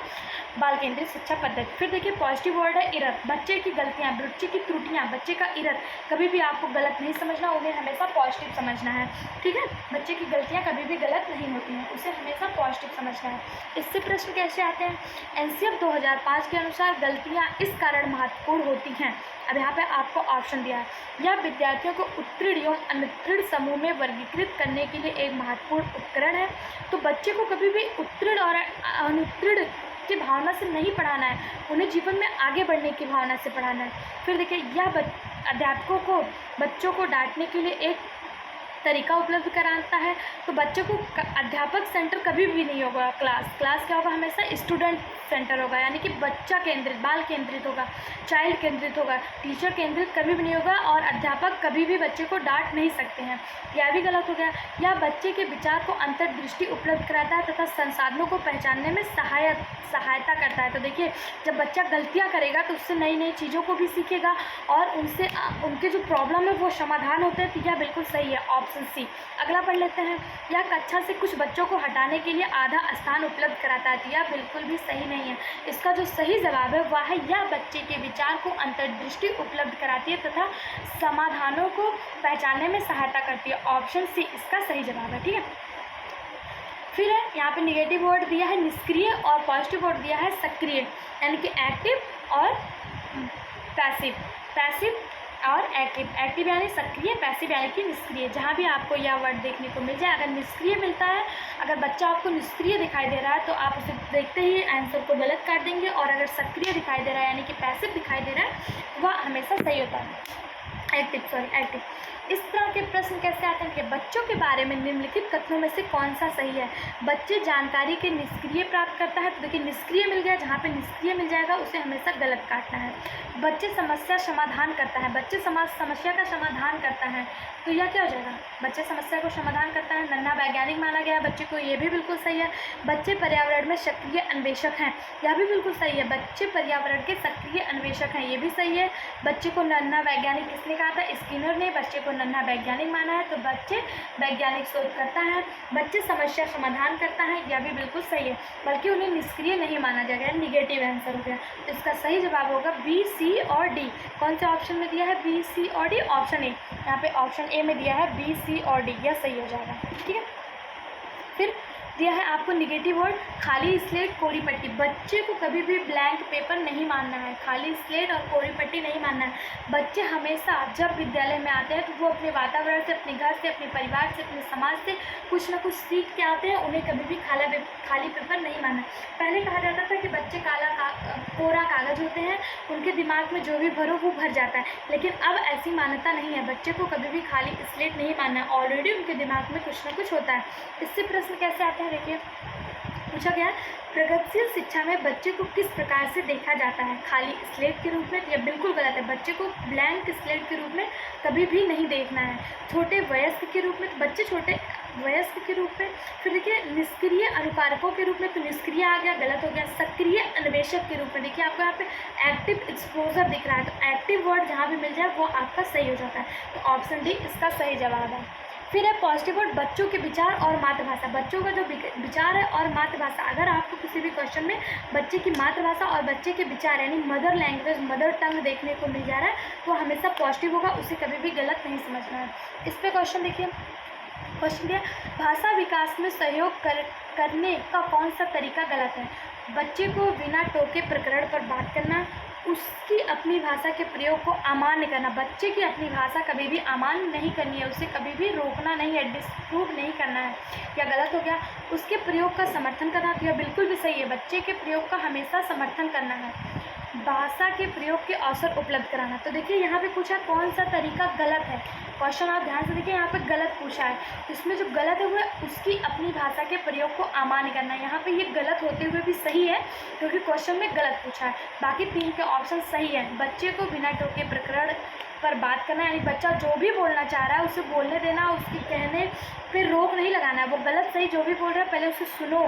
बाल केंद्रित शिक्षा पद्धति। फिर देखिए पॉजिटिव वर्ड है इरर, बच्चे की गलतियाँ, बच्चे की त्रुटियाँ, बच्चे का इरर कभी भी आपको गलत नहीं समझना, उन्हें हमेशा पॉजिटिव समझना है। ठीक है, बच्चे की गलतियाँ कभी भी गलत नहीं होती हैं, उसे हमेशा पॉजिटिव समझना है। इससे प्रश्न कैसे आते हैं? एनसीएफ 2005 के अनुसार गलतियाँ इस कारण महत्वपूर्ण होती हैं। अब यहाँ पे आपको ऑप्शन दिया है, यह विद्यार्थियों को उत्तीर्ण एवं अनुत्तीर्ण समूह में वर्गीकृत करने के लिए एक महत्वपूर्ण उपकरण है। तो बच्चे को कभी भी उत्तीर्ण और अनुत्तीर्ण की भावना से नहीं पढ़ाना है, उन्हें जीवन में आगे बढ़ने की भावना से पढ़ाना है। फिर देखिए, यह अध्यापकों को बच्चों को डांटने के लिए एक तरीका उपलब्ध कराता है। तो बच्चों को अध्यापक सेंटर कभी भी नहीं होगा, क्लास क्या होगा, हमेशा स्टूडेंट सेंटर होगा, यानी कि बच्चा केंद्रित, बाल केंद्रित होगा, चाइल्ड केंद्रित होगा, टीचर केंद्रित कभी भी नहीं होगा। और अध्यापक कभी भी बच्चे को डांट नहीं सकते हैं, यह भी गलत हो गया। यह बच्चे के विचार को अंतर्दृष्टि उपलब्ध कराता है तथा संसाधनों को पहचानने में सहायता करता है। तो देखिए, जब बच्चा गलतियाँ करेगा तो उससे नई नई चीज़ों को भी सीखेगा और उनसे उनके जो प्रॉब्लम है वो समाधान होते हैं। तो यह बिल्कुल सही है, ऑप्शन सी। अगला पढ़ लेते हैं, यह कक्षा से कुछ बच्चों को हटाने के लिए आधा स्थान उपलब्ध कराता है। तो यह बिल्कुल भी सही नहीं है। इसका जो सही जवाब है वह है, यह बच्चे के विचार को अंतर्दृष्टि उपलब्ध कराती है तथा समाधानों को पहचानने में सहायता करती है। ऑप्शन सी इसका सही जवाब है। ठीक है, फिर है यहाँ पे निगेटिव वर्ड दिया है निष्क्रिय और पॉजिटिव वर्ड दिया है सक्रिय, यानी कि एक्टिव और पैसिव, पैसिव और एक्टिव यानी सक्रिय, पैसिव यानी कि निष्क्रिय। जहाँ भी आपको यह वर्ड देखने को मिल जाए, अगर निष्क्रिय मिलता है, अगर बच्चा आपको निष्क्रिय दिखाई दे रहा है तो आप उसे देखते ही आंसर को गलत काट देंगे, और अगर सक्रिय दिखाई दे रहा है यानी कि पैसिव दिखाई दे रहा है वह हमेशा सही होता है, एक्टिव। इस तरह के प्रश्न कैसे आते हैं कि बच्चों के बारे में निम्नलिखित कथनों में से कौन सा सही है? बच्चे जानकारी के निष्क्रिय प्राप्त करता है, तो देखिए निष्क्रिय मिल गया, जहाँ पे निष्क्रिय मिल जाएगा उसे हमेशा गलत काटना है। बच्चे समस्या समाधान करता है, बच्चे समस्या का समाधान करता है, तो यह क्या हो जाएगा? बच्चे समस्या को समाधान करता है, नन्हा वैज्ञानिक माना गया है बच्चे को, ये भी बिल्कुल सही है। बच्चे पर्यावरण में सक्रिय अन्वेषक हैं, यह भी बिल्कुल सही है। बच्चे पर्यावरण के सक्रिय अन्वेषक हैं, ये भी सही है। बच्चे को नन्हा वैज्ञानिक किसने कहा था? स्किनर ने बच्चे को नन्हा वैज्ञानिक माना है, तो बच्चे वैज्ञानिक शोध करता है। बच्चे समस्या समाधान करता है, यह भी बिल्कुल सही है, बल्कि उन्हें निष्क्रिय नहीं माना जाएगा, निगेटिव आंसर हो गया। तो इसका सही जवाब होगा बी, सी और डी। कौन से ऑप्शन में दिया है बी, सी और डी? ऑप्शन ए, यहाँ पे ऑप्शन ए में दिया है बी, सी और डी, यह सही हो जाएगा। ठीक है, फिर दिया है आपको निगेटिव वर्ड खाली स्लेट, कोरी पट्टी। बच्चे को कभी भी ब्लैंक पेपर नहीं मानना है, खाली स्लेट और कोरी पट्टी नहीं मानना है। बच्चे हमेशा जब विद्यालय में आते हैं तो वो अपने वातावरण से, अपने घर से, अपने परिवार से, अपने समाज से कुछ ना कुछ सीख के आते हैं, उन्हें कभी भी खाली पेपर नहीं मानना। पहले कहा जाता था कि बच्चे कोरा कागज़ होते हैं, उनके दिमाग में जो भी भरो वो भर जाता है, लेकिन अब ऐसी मान्यता नहीं है। बच्चे को कभी भी खाली स्लेट नहीं मानना है, ऑलरेडी उनके दिमाग में कुछ ना कुछ होता है। इससे प्रश्न कैसे आते हैं देखिए, पूछा गया प्रगतिशील शिक्षा में बच्चे को किस प्रकार से देखा जाता है? खाली स्लेट के रूप में? यह बिल्कुल गलत है, बच्चे को ब्लैंक स्लेट के रूप में कभी भी नहीं देखना है। छोटे वयस्क के रूप में, तो बच्चे छोटे वयस्क के रूप में। फिर देखिए निष्क्रिय अनुकारकों के रूप में, तो निष्क्रिय आ गया, गलत हो गया। सक्रिय अन्वेषक के रूप में, देखिए आपको यहाँ पे एक्टिव एक्सपोजर दिख रहा है, तो एक्टिव वर्ड जहाँ भी मिल जाए वो आपका सही हो जाता है, तो ऑप्शन डी इसका सही जवाब है। फिर है पॉजिटिव वर्ड बच्चों के विचार और मातृभाषा। बच्चों का जो विचार है और मातृभाषा, अगर आपको किसी भी क्वेश्चन में बच्चे की मातृभाषा और बच्चे के विचार यानी मदर लैंग्वेज, मदर टंग देखने को मिल जा रहा है तो हमेशा पॉजिटिव होगा, उसे कभी भी गलत नहीं समझना है। इस पर क्वेश्चन देखिए, क्वेश्चन दिया भाषा विकास में सहयोग करने का कौन सा तरीका गलत है? बच्चे को बिना टोके प्रकरण पर बात करना, उसकी अपनी भाषा के प्रयोग को अमान्य करना। बच्चे की अपनी भाषा कभी भी अमान्य नहीं करनी है, उसे कभी भी रोकना नहीं है, डिसप्रूव नहीं करना है। या गलत हो गया? उसके प्रयोग का समर्थन करना, तो यह बिल्कुल भी सही है, बच्चे के प्रयोग का हमेशा समर्थन करना है। भाषा के प्रयोग के अवसर उपलब्ध कराना। तो देखिए यहाँ पे पूछा कौन सा तरीका गलत है। क्वेश्चन आप ध्यान से देखिए, यहाँ पे गलत पूछा है, तो इसमें जो गलत है वो है उसकी अपनी भाषा के प्रयोग को अमान्य करना। यहाँ पे ये गलत होते हुए भी सही है, क्योंकि क्वेश्चन में गलत पूछा है। बाकी 3 के ऑप्शन सही है। बच्चे को बिना टोके प्रकरण पर बात करना, यानी बच्चा जो भी बोलना चाह रहा है उसे बोलने देना, उसकी कहने पे रोक नहीं लगाना है। वो गलत सही जो भी बोल रहा है पहले उसे सुनो,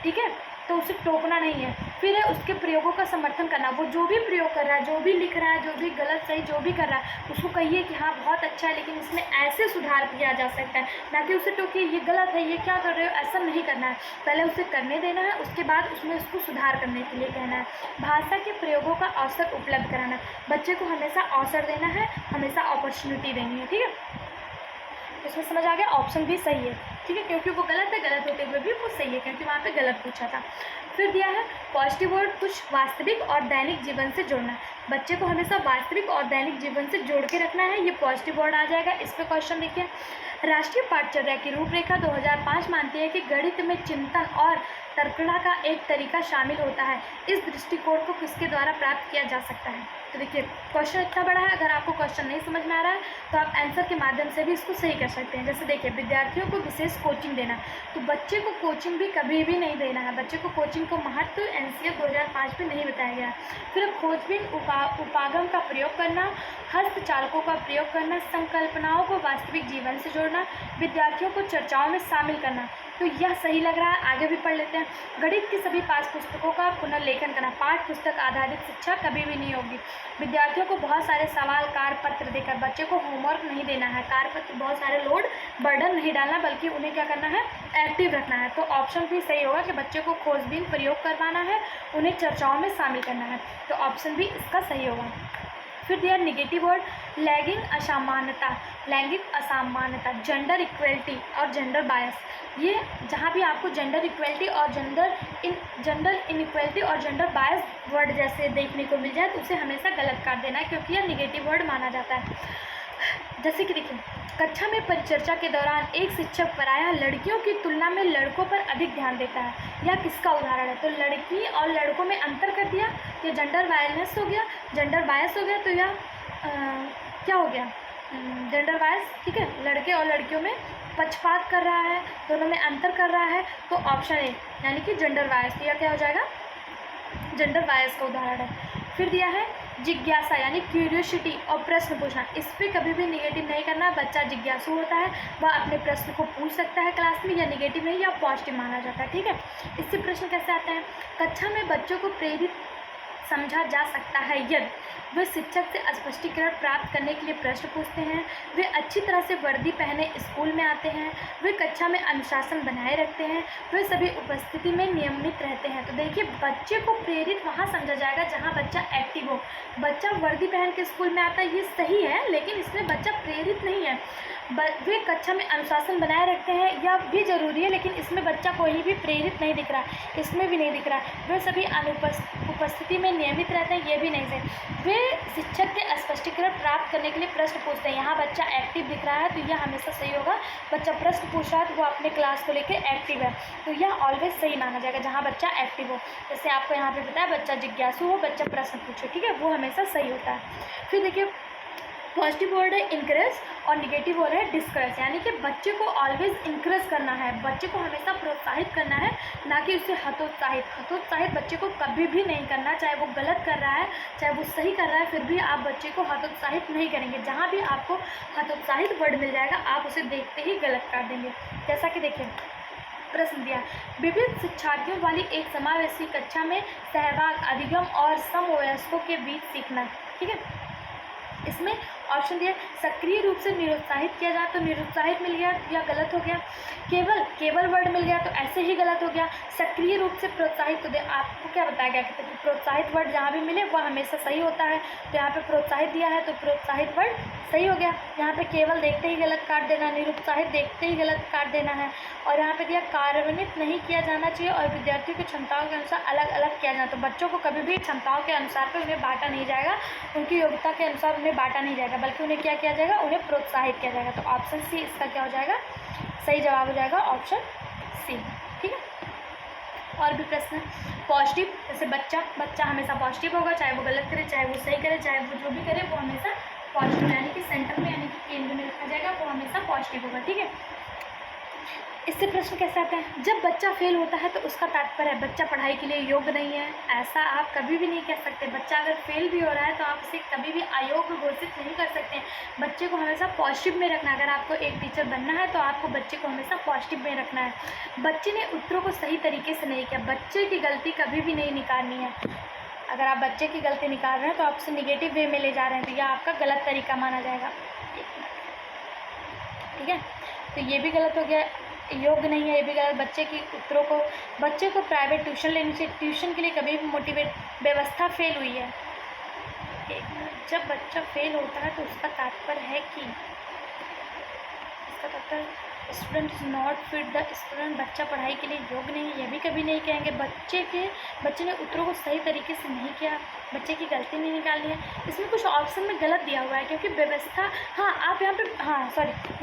ठीक है, तो उसे टोकना नहीं है। फिर है उसके प्रयोगों का समर्थन करना। वो जो भी प्रयोग कर रहा है, जो भी लिख रहा है, जो भी गलत सही जो भी कर रहा है, उसको कहिए कि हाँ बहुत अच्छा है, लेकिन इसमें ऐसे सुधार किया जा सकता है, ना कि उसे टोकिए ये गलत है, ये क्या कर रहे हो, ऐसा नहीं करना है। पहले उसे करने देना है, उसके बाद उसमें उसको सुधार करने के लिए कहना है। भाषा के प्रयोगों का अवसर उपलब्ध कराना। बच्चे को हमेशा अवसर देना है, हमेशा अपॉर्चुनिटी देनी है, ठीक है। इसमें समझ आ गया, ऑप्शन भी सही है, ठीक है, क्योंकि वो गलत है, गलत होते हुए भी वो सही है, क्योंकि वहाँ पे गलत पूछा था। फिर दिया है पॉजिटिव वर्ड कुछ वास्तविक और दैनिक जीवन से जोड़ना। बच्चे को हमेशा वास्तविक और दैनिक जीवन से जोड़ के रखना है, ये पॉजिटिव वर्ड आ जाएगा। इस पर क्वेश्चन देखिए, राष्ट्रीय पाठचर्या की रूपरेखा 2005 मानती है कि गणित में चिंतन और तर्कणा का एक तरीका शामिल होता है। इस दृष्टिकोण को किसके द्वारा प्राप्त किया जा सकता है? तो देखिए क्वेश्चन इतना बड़ा है, अगर आपको क्वेश्चन नहीं समझ में आ रहा है तो आप आंसर के माध्यम से भी इसको सही कर सकते हैं। जैसे देखिए, विद्यार्थियों को विशेष कोचिंग देना, तो बच्चे को कोचिंग भी कभी भी नहीं देना है। बच्चे को कोचिंग को महत्व NCF 2005 में नहीं बताया गया। फिर खोजबीन उपागम का प्रयोग करना, हस्तचालकों का प्रयोग करना, संकल्पनाओं को वास्तविक जीवन से जोड़ना, विद्यार्थियों को चर्चाओं में शामिल करना। तो यह सही लग रहा है, आगे भी पढ़ लेते हैं। गणित की सभी पाठ्य पुस्तकों का पुनर्लेखन करना। पाठ्य पुस्तक आधारित शिक्षा कभी भी नहीं होगी। विद्यार्थियों को बहुत सारे सवाल कार्य पत्र देकर बच्चे को होमवर्क नहीं देना है, कार्य पत्र बहुत सारे लोड बर्डन नहीं डालना, बल्कि उन्हें क्या करना है, एक्टिव रखना है। तो ऑप्शन भी सही होगा कि बच्चे को खोजबीन प्रयोग करवाना है, उन्हें चर्चाओं में शामिल करना है। तो ऑप्शन भी इसका सही होगा। फिर दिया निगेटिव वर्ड लैंगिक असमानता, लैंगिक असमानता, जेंडर इक्वलिटी और जेंडर बायस। ये जहाँ भी आपको जेंडर इक्वलिटी और जेंडर इनइक्वलिटी और जेंडर बायस वर्ड जैसे देखने को मिल जाए तो उसे हमेशा गलत कर देना है, क्योंकि यह निगेटिव वर्ड माना जाता है। जैसे कि देखिए, कक्षा में परिचर्चा के दौरान एक शिक्षक प्रायः लड़कियों की तुलना में लड़कों पर अधिक ध्यान देता है। यह किसका उदाहरण है? तो लड़की और लड़कों में अंतर कर दिया, ये जेंडर बायस हो गया, जेंडर बायस हो गया। तो यह क्या हो गया? जेंडर बायस, ठीक है। लड़के और लड़कियों में पक्षपात कर रहा है, दोनों में अंतर कर रहा है, तो ऑप्शन ए यानी कि जेंडर बायस। तो यह क्या हो जाएगा? जेंडर बायस का उदाहरण है। फिर दिया है जिज्ञासा यानी क्यूरियोसिटी और प्रश्न पूछना। इस पर कभी भी निगेटिव नहीं करना। बच्चा जिज्ञासु होता है, वह अपने प्रश्न को पूछ सकता है क्लास में, या निगेटिव नहीं या पॉजिटिव माना जाता है, ठीक है। इससे प्रश्न कैसे आते हैं? कक्षा में बच्चों को प्रेरित समझा जा सकता है यदि वे शिक्षक से स्पष्टीकरण प्राप्त करने के लिए प्रश्न पूछते हैं, वे अच्छी तरह से वर्दी पहने स्कूल में आते हैं, वे कक्षा में अनुशासन बनाए रखते हैं, वे सभी उपस्थिति में नियमित रहते हैं। तो देखिए, बच्चे को प्रेरित वहाँ समझा जाएगा जहाँ बच्चा एक्टिव हो। बच्चा वर्दी पहन के स्कूल में आता है, ये सही है, लेकिन इसमें बच्चा प्रेरित नहीं है। वे कक्षा में अनुशासन बनाए रखते हैं, यह भी जरूरी है, लेकिन इसमें बच्चा कोई भी प्रेरित नहीं दिख रहा, इसमें भी नहीं दिख रहा। वे सभी उपस्थिति में नियमित रहते हैं, ये भी नहीं सही। वे शिक्षक के स्पष्टीकरण प्राप्त करने के लिए प्रश्न पूछते हैं, यहाँ बच्चा एक्टिव दिख रहा है, तो यह हमेशा सही होगा। बच्चा प्रश्न पूछ रहा है तो वो अपने क्लास को लेकर एक्टिव है, तो यह ऑलवेज सही माना जाएगा जहाँ बच्चा एक्टिव हो। जैसे आपको यहाँ पे बताया, बच्चा जिज्ञासु हो, बच्चा प्रश्न पूछे, ठीक है, वो हमेशा सही होता है। फिर देखिए, पॉजिटिव वर्ड है इंकरेज और निगेटिव वर्ड है डिस्करेज, यानी कि बच्चे को ऑलवेज इंकरेज करना है, बच्चे को हमेशा प्रोत्साहित करना है, ना कि उसे हतोत्साहित। हतोत्साहित बच्चे को कभी भी नहीं करना, चाहे वो गलत कर रहा है चाहे वो सही कर रहा है, फिर भी आप बच्चे को हतोत्साहित नहीं करेंगे। जहाँ भी आपको हतोत्साहित वर्ड मिल जाएगा, आप उसे देखते ही गलत कर देंगे। जैसा कि देखिए, प्रश्न दिया, विविध शिक्षार्थियों वाली एक समावेशी कक्षा में सहभाग, अधिगम और समवयस्कों के बीच सीखना, ठीक है। इसमें ऑप्शन दिया सक्रिय रूप से निरुत्साहित किया जाए तो निरुत्साहित मिल गया या गलत हो गया। केवल वर्ड मिल गया तो ऐसे ही गलत हो गया। सक्रिय रूप से प्रोत्साहित तो आपको क्या बताया गया कि प्रोत्साहित वर्ड जहाँ भी मिले वह हमेशा सही होता है, तो यहाँ पे प्रोत्साहित दिया है तो प्रोत्साहित वर्ड सही हो गया। यहाँ पे केवल देखते ही गलत काट देना, निरुत्साहित देखते ही गलत काट देना है। और यहाँ पे दिया कार्यान्वित नहीं किया जाना चाहिए और विद्यार्थियों की क्षमताओं के अनुसार अलग अलग किया जाना। तो बच्चों को कभी भी क्षमताओं के अनुसार पे उन्हें बांटा नहीं जाएगा, उनकी योग्यता के अनुसार उन्हें बांटा नहीं जाएगा, बल्कि उन्हें क्या किया जाएगा, उन्हें प्रोत्साहित किया जाएगा। तो ऑप्शन सी इसका क्या हो जाएगा, सही जवाब हो जाएगा ऑप्शन सी। ठीक है, और भी प्रश्न। पॉजिटिव, जैसे बच्चा हमेशा पॉजिटिव होगा, चाहे वो गलत करे चाहे वो सही करे, चाहे वो जो भी करे वो हमेशा पॉजिटिव, यानी कि सेंटर में यानी कि केंद्र में रखा जाएगा, वो हमेशा पॉजिटिव होगा। ठीक है, इससे प्रश्न कैसे आता है, जब बच्चा फेल होता है तो उसका तात्पर्य है बच्चा पढ़ाई के लिए योग्य नहीं है। ऐसा आप कभी भी नहीं कह सकते। बच्चा अगर फेल भी हो रहा है तो आप उसे कभी भी अयोग्य घोषित नहीं कर सकते। बच्चे को हमेशा पॉजिटिव में रखना है। अगर आपको एक टीचर बनना है तो आपको बच्चे को हमेशा पॉजिटिव में रखना है। बच्चे ने उत्तरों को सही तरीके से नहीं किया, बच्चे की गलती कभी भी नहीं निकालनी है। अगर आप बच्चे की गलती निकाल रहे हैं तो आप उसे निगेटिव वे में ले जा रहे हैं, तो यह आपका गलत तरीका माना जाएगा। ठीक है, तो ये भी गलत हो गया, योग्य नहीं है, ये भी गलत। बच्चे को प्राइवेट ट्यूशन लेनी चाहिए। ट्यूशन के लिए कभी भी मोटिवेट व्यवस्था फेल हुई है। जब बच्चा फेल होता है तो उसका तात्पर्य है कि इसका तात्पर्य student is not fit the student, बच्चा पढ़ाई के लिए योग्य नहीं है, ये भी कभी नहीं कहेंगे। बच्चे ने उत्तरों को सही तरीके से नहीं किया, बच्चे की गलती नहीं निकालनी है। इसमें कुछ ऑप्शन में गलत दिया हुआ है, क्योंकि व्यवस्था, आप यहाँ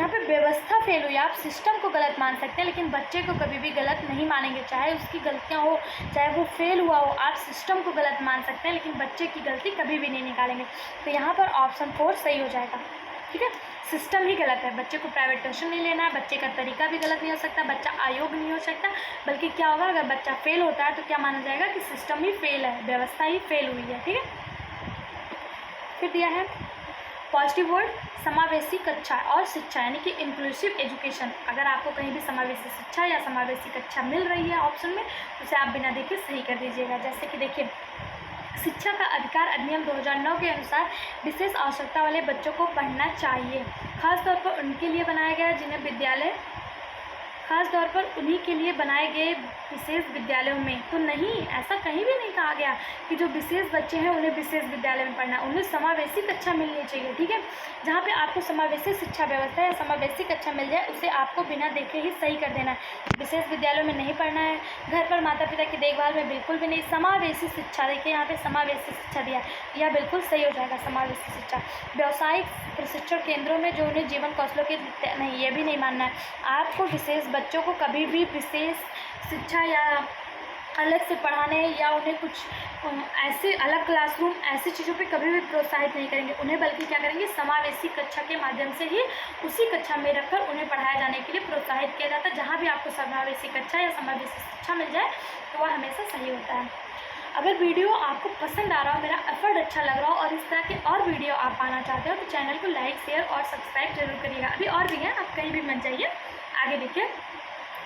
पे व्यवस्था फेल हुई, आप सिस्टम को गलत मान सकते हैं, लेकिन बच्चे को कभी भी गलत नहीं मानेंगे। चाहे उसकी गलतियाँ हो, चाहे वो फेल हुआ हो, आप सिस्टम को गलत मान सकते हैं, लेकिन बच्चे की गलती कभी भी नहीं निकालेंगे। तो यहाँ पर ऑप्शन 4 सही हो जाएगा। ठीक है, सिस्टम ही गलत है। बच्चे को प्राइवेट ट्यूशन नहीं लेना है, बच्चे का तरीका भी गलत नहीं हो सकता, बच्चा अयोग्य नहीं हो सकता, बल्कि क्या होगा, अगर बच्चा फेल होता है तो क्या माना जाएगा कि सिस्टम ही फेल है, व्यवस्था ही फेल हुई है। ठीक है, फिर दिया है पॉजिटिव वर्ड समावेशी कक्षा और शिक्षा, यानी कि इंक्लूसिव एजुकेशन। अगर आपको कहीं भी समावेशी शिक्षा या समावेशी कक्षा मिल रही है ऑप्शन में, तो उसे आप बिना देखे सही कर दीजिएगा। जैसे कि देखिए, शिक्षा का अधिकार अधिनियम 2009 के अनुसार विशेष आवश्यकता वाले बच्चों को पढ़ना चाहिए, खासतौर पर उनके लिए बनाया गया जिन्हें उन्हीं के लिए बनाए गए विशेष विद्यालयों में। तो नहीं, ऐसा कहीं भी नहीं कहा गया कि जो विशेष बच्चे हैं उन्हें विशेष विद्यालय में पढ़ना, उन्हें समावेशी कक्षा मिलनी चाहिए। ठीक है, जहाँ पे आपको समावेशी शिक्षा व्यवस्था या समावेशी कक्षा मिल जाए उसे आपको बिना देखे ही सही कर देना है। विशेष विद्यालयों में नहीं पढ़ना है, घर पर माता पिता की देखभाल में बिल्कुल भी नहीं। समावेशी शिक्षा, देखिए यहाँ पे समावेशी शिक्षा दिया, यह बिल्कुल सही हो जाएगा समावेशी शिक्षा। व्यावसायिक प्रशिक्षण केंद्रों में जो उन्हें जीवन कौशलों के नहीं, ये भी नहीं मानना है। आपको विशेष बच्चों को कभी भी विशेष शिक्षा या अलग से पढ़ाने या उन्हें कुछ ऐसे अलग क्लासरूम ऐसी चीज़ों पे कभी भी प्रोत्साहित नहीं करेंगे उन्हें, बल्कि क्या करेंगे, समावेशी कक्षा के माध्यम से ही उसी कक्षा में रखकर उन्हें पढ़ाया जाने के लिए प्रोत्साहित किया जाता है। जहाँ भी आपको समावेशी कक्षा या समावेशी शिक्षा मिल जाए तो वह हमेशा सही होता है। अगर वीडियो आपको पसंद आ रहा हो, मेरा एफर्ट अच्छा लग रहा हो और इस तरह के और वीडियो आप पाना चाहते हो तो चैनल को लाइक शेयर और सब्सक्राइब जरूर करिएगा। अभी और भी है, आप कहीं भी मत जाइए। आगे देखिए,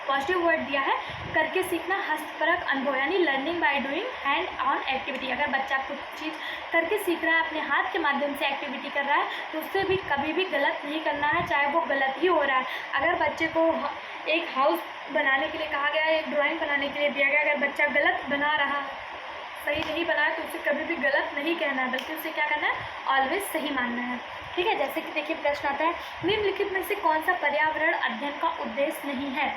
पॉजिटिव वर्ड दिया है करके सीखना, हस्तपरक अनुभव, यानी learning by doing hand on activity. अगर बच्चा कुछ चीज़ करके सीख रहा है, अपने हाथ के माध्यम से एक्टिविटी कर रहा है, तो उससे भी कभी भी गलत नहीं करना है, चाहे वो गलत ही हो रहा है। अगर बच्चे को एक हाउस बनाने के लिए कहा गया है, एक ड्राइंग बनाने के लिए दिया गया, अगर बच्चा गलत बना रहा, सही नहीं बनाया, तो उसे कभी भी गलत नहीं कहना है, बल्कि उसे क्या करना है, ऑलवेज सही मानना है। ठीक है, जैसे कि देखिए प्रश्न आता है, निम्नलिखित में से कौन सा पर्यावरण अध्ययन का उद्देश्य नहीं है।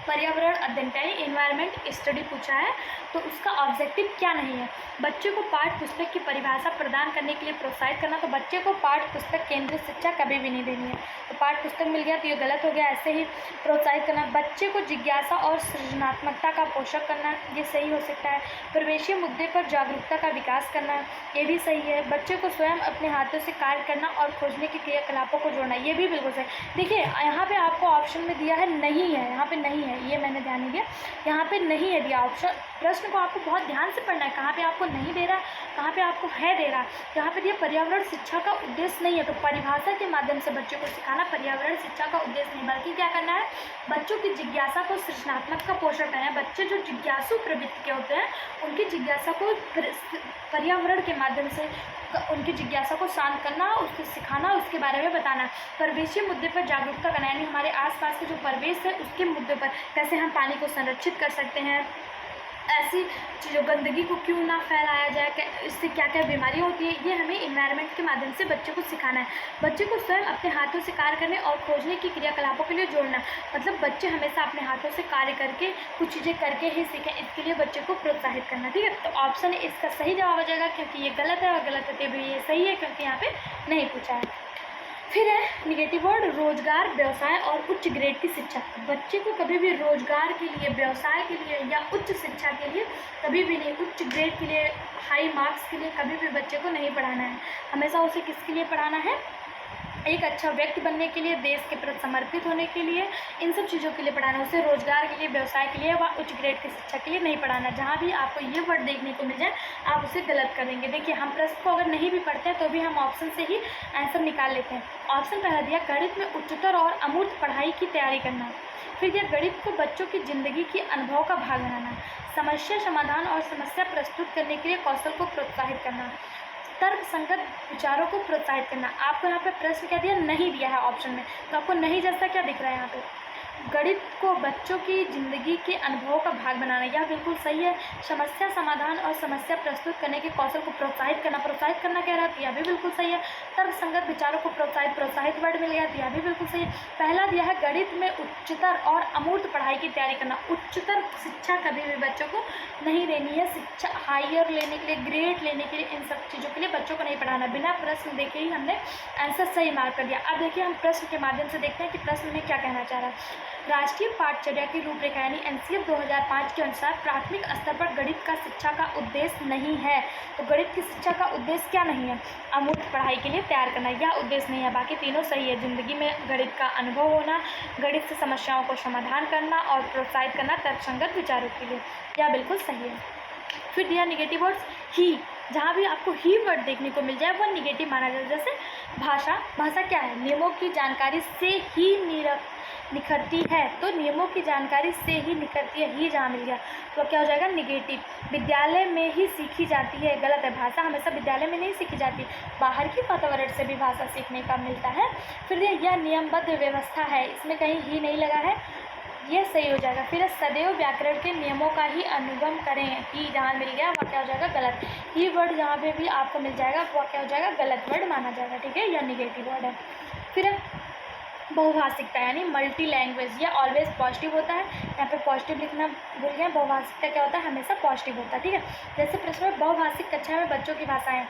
पर्यावरण अध्ययन यानी एनवायरनमेंट स्टडी पूछा है, तो उसका ऑब्जेक्टिव क्या नहीं है। बच्चे को पाठ्य पुस्तक की परिभाषा प्रदान करने के लिए प्रोत्साहित करना, तो बच्चे को पाठ्य पुस्तक केंद्रित शिक्षा कभी भी नहीं देनी है। तो पाठ्य पुस्तक मिल गया तो ये गलत हो गया, ऐसे ही प्रोत्साहित करना। बच्चे को जिज्ञासा और सृजनात्मकता का पोषक करना, ये सही हो सकता है। प्रवेशीय मुद्दे पर जागरूकता का विकास करना, ये भी सही है। बच्चे को स्वयं अपने हाथों से कार्य करना और खोजने के क्रियाकलापों को जोड़ना, ये भी बिल्कुल सही। देखिए यहाँ पे आपको ऑप्शन में दिया है नहीं है, यहाँ पे नहीं है, ये मैंने ध्यान नहीं दिया, यहाँ पे नहीं है दिया ऑप्शन। प्रश्न को आपको बहुत ध्यान से पढ़ना है, कहाँ पे आपको नहीं दे रहा, कहाँ पे आपको है दे रहा। यहाँ पे दिया पर्यावरण शिक्षा का उद्देश्य नहीं है, तो परिभाषा के माध्यम से बच्चों को सिखाना पर्यावरण शिक्षा का उद्देश्य नहीं, बल्कि क्या करना है, बच्चों की जिज्ञासा को, सृजनात्मक का पोषण करना है। बच्चे जो जिज्ञासु प्रवृत्ति के होते हैं उनकी जिज्ञासा को पर्यावरण के माध्यम से उनकी जिज्ञासा को शांत करना, उसको सिखाना, उसके बारे में बताना। परिवेशीय मुद्दे पर जागरूकता करना, यानी हमारे आसपास के जो परिवेश है उसके मुद्दे पर कैसे हम पानी को संरक्षित कर सकते हैं, ऐसी चीज़ों गंदगी को क्यों ना फैलाया जाए, इससे क्या क्या बीमारियाँ होती है, ये हमें इन्वायरमेंट के माध्यम से बच्चे को सिखाना है। बच्चे को स्वयं अपने हाथों से कार्य करने और खोजने की क्रियाकलापों के लिए जोड़ना, मतलब बच्चे हमेशा अपने हाथों से कार्य करके कुछ चीज़ें करके ही सीखें, इसके लिए बच्चे को प्रोत्साहित करना। ठीक है, तो ऑप्शन इसका सही जवाब हो जाएगा, क्योंकि ये गलत है, और गलत होते भी ये सही है क्योंकि यहाँ पे नहीं पूछा है। फिर है निगेटिव वर्ड, रोजगार, व्यवसाय और उच्च ग्रेड की शिक्षा। बच्चे को कभी भी रोजगार के लिए, व्यवसाय के लिए या उच्च शिक्षा के लिए कभी भी नहीं, उच्च ग्रेड के लिए, हाई मार्क्स के लिए कभी भी बच्चे को नहीं पढ़ाना है। हमेशा उसे किसके लिए पढ़ाना है, एक अच्छा व्यक्ति बनने के लिए, देश के प्रति समर्पित होने के लिए, इन सब चीज़ों के लिए पढ़ाना। उसे रोजगार के लिए, व्यवसाय के लिए व उच्च ग्रेड की शिक्षा के लिए नहीं पढ़ाना। जहाँ भी आपको ये वर्ड देखने को मिल जाए आप उसे गलत कर देंगे। देखिए, हम प्रश्न को अगर नहीं भी पढ़ते हैं तो भी हम ऑप्शन से ही आंसर निकाल लेते हैं। ऑप्शन पहला दिया, गणित में उच्चतर और अमूर्त पढ़ाई की तैयारी करना। फिर दिया, गणित को बच्चों की जिंदगी की अनुभव का भाग बनाना। समस्या समाधान और समस्या प्रस्तुत करने के लिए कौशल को प्रोत्साहित करना। तर्क संगत विचारों को प्रोत्साहित करना। आपको यहाँ पे प्रश्न क्या दिया, नहीं दिया है ऑप्शन में, तो आपको नहीं जैसा क्या दिख रहा है यहाँ पे, गणित को बच्चों की जिंदगी के अनुभवों का भाग बनाना, यह बिल्कुल सही है। समस्या समाधान और समस्या प्रस्तुत करने के कौशल को प्रोत्साहित करना कह रहा है, यह भी बिल्कुल सही है। तर्क संगत विचारों को प्रोत्साहित वर्ड मिल गया, यह भी बिल्कुल सही है। पहला दिया है, गणित में उच्चतर और अमूर्त पढ़ाई की तैयारी करना। उच्चतर शिक्षा कभी भी बच्चों को नहीं देनी है, शिक्षा हायर लेने के लिए, ग्रेड लेने के लिए, इन सब चीज़ों के लिए बच्चों को नहीं पढ़ाना। बिना प्रश्न देखे ही हमने आंसर सही मार्क कर दिया। अब देखिए, हम प्रश्न के माध्यम से देखते हैं कि प्रश्न में क्या कहना चाह रहा है। राष्ट्रीय पाठचर्या की रूपरेखा यानी एनसीएफ 2005 के अनुसार प्राथमिक स्तर पर गणित का शिक्षा का उद्देश्य नहीं है। तो गणित की शिक्षा का उद्देश्य क्या नहीं है, अमूर्त पढ़ाई के लिए तैयार करना, यह उद्देश्य नहीं है। बाकी तीनों सही है, जिंदगी में गणित का अनुभव होना, गणित से समस्याओं को समाधान करना और प्रोत्साहित करना तर्कसंगत विचारों के लिए, यह बिल्कुल सही है। फिर दिया निगेटिव वर्ड्स, ही, जहाँ भी आपको ही वर्ड देखने को मिल जाए वह निगेटिव माना जाए। जैसे भाषा क्या है, नियमों की जानकारी से ही निखरती है, तो नियमों की जानकारी से ही निखरती है, ही जहाँ मिल गया तो क्या हो जाएगा, निगेटिव। विद्यालय में ही सीखी जाती है, गलत है। भाषा हमेशा विद्यालय में नहीं सीखी जाती, बाहर के वातावरण से भी भाषा सीखने का मिलता है। फिर यह नियमबद्ध व्यवस्था है, इसमें कहीं ही नहीं लगा है, ये सही हो जाएगा। फिर सदैव व्याकरण के नियमों का ही अनुगमन करें, ही जहाँ मिल गया वह क्या हो जाएगा, गलत। ही वर्ड जहाँ पे भी आपको मिल जाएगा वह क्या हो जाएगा, गलत वर्ड माना जाएगा। ठीक है, यह निगेटिव वर्ड है। फिर बहुभाषिकता यानी मल्टी लैंग्वेज, यह ऑलवेज पॉजिटिव होता है, यहाँ पे पॉजिटिव लिखना भूल गए। बहुभाषिकता क्या होता है, हमेशा पॉजिटिव होता है। ठीक है, जैसे प्रश्न में बहुभाषिक कक्षा में बच्चों की भाषाएं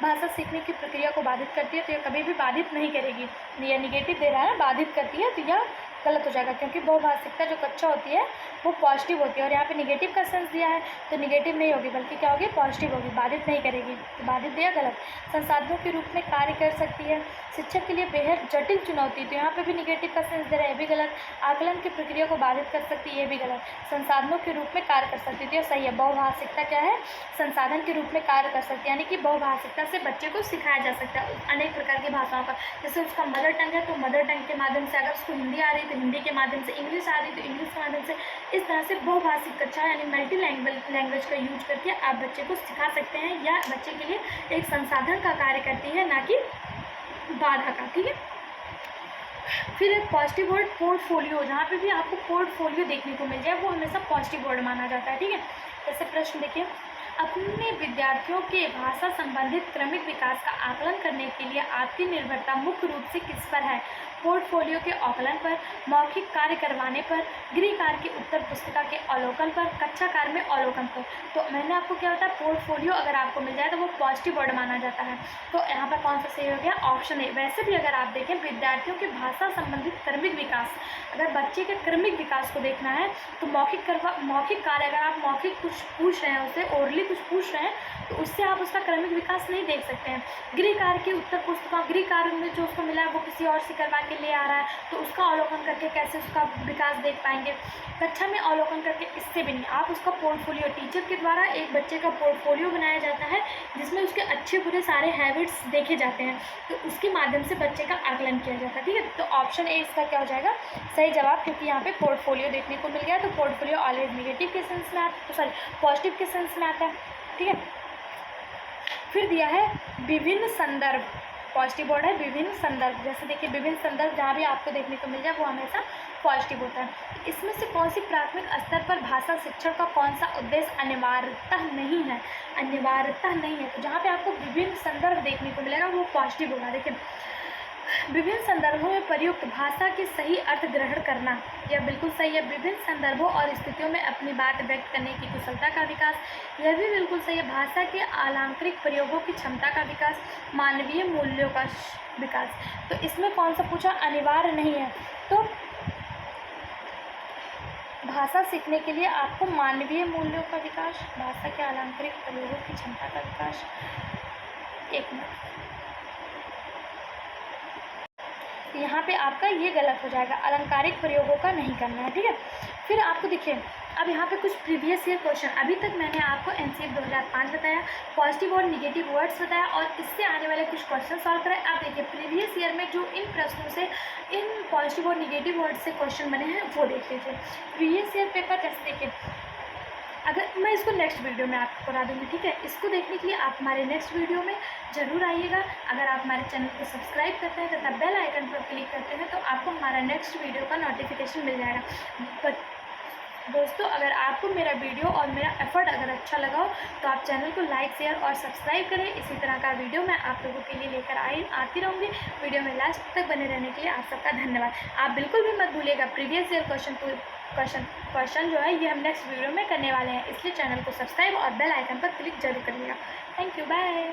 भाषा सीखने की प्रक्रिया को बाधित करती है, तो यह कभी भी बाधित नहीं करेगी। यह निगेटिव दे रहा है, बाधित करती है, तो यह गलत हो जाएगा, क्योंकि बहुभाषिकता जो कक्षा होती है वो पॉजिटिव होती है, और यहाँ पे निगेटिव का सेंस दिया है तो निगेटिव नहीं होगी, बल्कि क्या होगी, पॉजिटिव होगी, बाधित नहीं करेगी, तो बाधित दिया, गलत। संसाधनों के रूप में कार्य कर सकती है, शिक्षक के लिए बेहद जटिल चुनौती, तो यहाँ पे भी निगेटिव का सेंस दे रहा है, ये भी गलत। आकलन की प्रक्रिया को बाधित कर सकती है, ये भी गलत। संसाधनों के रूप में कार्य कर सकती है, तो सही है। बहुभाषिकता क्या है, संसाधन के रूप में कार्य कर सकती है, यानी कि बहुभाषिकता से बच्चे को सिखाया जा सकता है अनेक प्रकार की भाषाओं का। जैसे उसका मदर टंग है तो मदर टंग के माध्यम से, अगर उसको हिंदी आ रही तो हिंदी के माध्यम से, इंग्लिश आ रही तो इंग्लिश के माध्यम से, इस तरह से बहुभाषिक कक्षा यानी मल्टी लैंग्वेज का यूज करके आप बच्चे को सिखा सकते हैं, या बच्चे के लिए एक संसाधन का कार्य करती है, ना कि बाधा का। ठीक है, फिर पॉजिटिव वर्ड पोर्टफोलियो, जहाँ पे भी आपको पोर्टफोलियो देखने को मिल जाए वो हमेशा पॉजिटिव वर्ड माना जाता है। ठीक है, जैसे प्रश्न देखिए, अपने विद्यार्थियों के भाषा संबंधित क्रमिक विकास का आकलन करने के लिए आपकी निर्भरता मुख्य रूप से किस पर है, पोर्टफोलियो के आकलन पर, मौखिक कार्य करवाने पर, गृह कार्य की उत्तर पुस्तिका के अवलोकन पर, कक्षा कार्य में अवलोकन पर। तो मैंने आपको क्या बताया, पोर्टफोलियो अगर आपको मिल जाए तो वो पॉजिटिव वर्ड माना जाता है, तो यहाँ पर कौन सा सही हो गया, ऑप्शन ए। वैसे भी अगर आप देखें विद्यार्थियों के भाषा संबंधित क्रमिक विकास, अगर बच्चे के क्रमिक विकास को देखना है तो मौखिक कार्य, अगर आप मौखिक कुछ पूछ रहे हैं उसे, ओरली कुछ पूछ रहे हैं तो उससे आप उसका क्रमिक विकास नहीं देख सकते हैं। गृह कार्य की उत्तर पुस्तिका, गृह कार्य में जो उसको मिला है वो किसी और से करवा के ले आ रहा है, तो उसका अवलोकन करके कैसे उसका विकास देख पाएंगे। कक्षा में अवलोकन करके इससे भी नहीं, आप उसका पोर्टफोलियो, टीचर के द्वारा एक बच्चे का पोर्टफोलियो बनाया जाता है जिसमें उसके अच्छे बुरे सारे हैबिट्स देखे जाते हैं, तो उसके माध्यम से बच्चे का आकलन किया जाता है। ठीक है, तो ऑप्शन ए इसका क्या हो जाएगा सही जवाब, क्योंकि यहाँ पे पोर्टफोलियो देखने को मिल गया। तो पोर्टफोलियो ऑलवेज नेगेटिव के सेंस में आता है, सॉरी पॉजिटिव के सेंस में आता है। ठीक है, फिर दिया है विभिन्न संदर्भ, पॉजिटिव वर्ड है विभिन्न संदर्भ। जैसे देखिए विभिन्न संदर्भ जहाँ भी आपको देखने को मिल जाए वो हमेशा पॉजिटिव होता है। इसमें से कौन सी प्राथमिक स्तर पर भाषा शिक्षण का कौन सा उद्देश्य अनिवार्यता नहीं है, अनिवार्यता नहीं है। तो जहाँ पे आपको विभिन्न संदर्भ देखने को मिलेगा वो पॉजिटिव होगा। देखिए विभिन्न संदर्भों में प्रयुक्त भाषा के सही अर्थ ग्रहण करना, यह बिल्कुल सही है। विभिन्न संदर्भों और स्थितियों में अपनी बात व्यक्त करने की कुशलता का विकास, यह भी बिल्कुल सही है। भाषा के अलंकारिक प्रयोगों की क्षमता का विकास, मानवीय मूल्यों का विकास। तो इसमें कौन सा पूछा, अनिवार्य नहीं है। तो भाषा सीखने के लिए आपको मानवीय मूल्यों का विकास, भाषा के अलंकारिक प्रयोगों की क्षमता का विकास, एक मिनट, यहाँ पे आपका ये गलत हो जाएगा, अलंकारिक प्रयोगों का नहीं करना है। ठीक है, फिर आपको देखिए अब यहाँ पे कुछ प्रीवियस ईयर क्वेश्चन, अभी तक मैंने आपको एनसीईआरटी 2005 बताया, पॉजिटिव और निगेटिव वर्ड्स बताया और इससे आने वाले कुछ क्वेश्चन सॉल्व कराए। आप देखिए प्रीवियस ईयर में जो इन प्रश्नों से, इन पॉजिटिव और निगेटिव वर्ड्स से क्वेश्चन बने हैं वो देख लीजिए। प्रीवियस ईयर पेपर जैसे देखिए, अगर मैं इसको नेक्स्ट वीडियो में आपको करा दूँगी। ठीक है, इसको देखने के लिए आप हमारे नेक्स्ट वीडियो में ज़रूर आइएगा। अगर आप हमारे चैनल को सब्सक्राइब करते हैं तथा बेल आइकन पर क्लिक करते हैं तो आपको हमारा नेक्स्ट वीडियो का नोटिफिकेशन मिल जाएगा। दोस्तों अगर आपको मेरा वीडियो और मेरा एफर्ट अगर अच्छा लगा हो तो आप चैनल को लाइक, शेयर और सब्सक्राइब करें। इसी तरह का वीडियो मैं आप लोगों के लिए लेकर आती रहूँगी। वीडियो में लास्ट तक बने रहने के लिए आप सबका धन्यवाद। आप बिल्कुल भी मत भूलिएगा प्रीवियस ईयर क्वेश्चन जो है ये हम नेक्स्ट वीडियो में करने वाले हैं, इसलिए चैनल को सब्सक्राइब और बेल आइकन पर क्लिक जरूर करिएगा। Thank you, bye.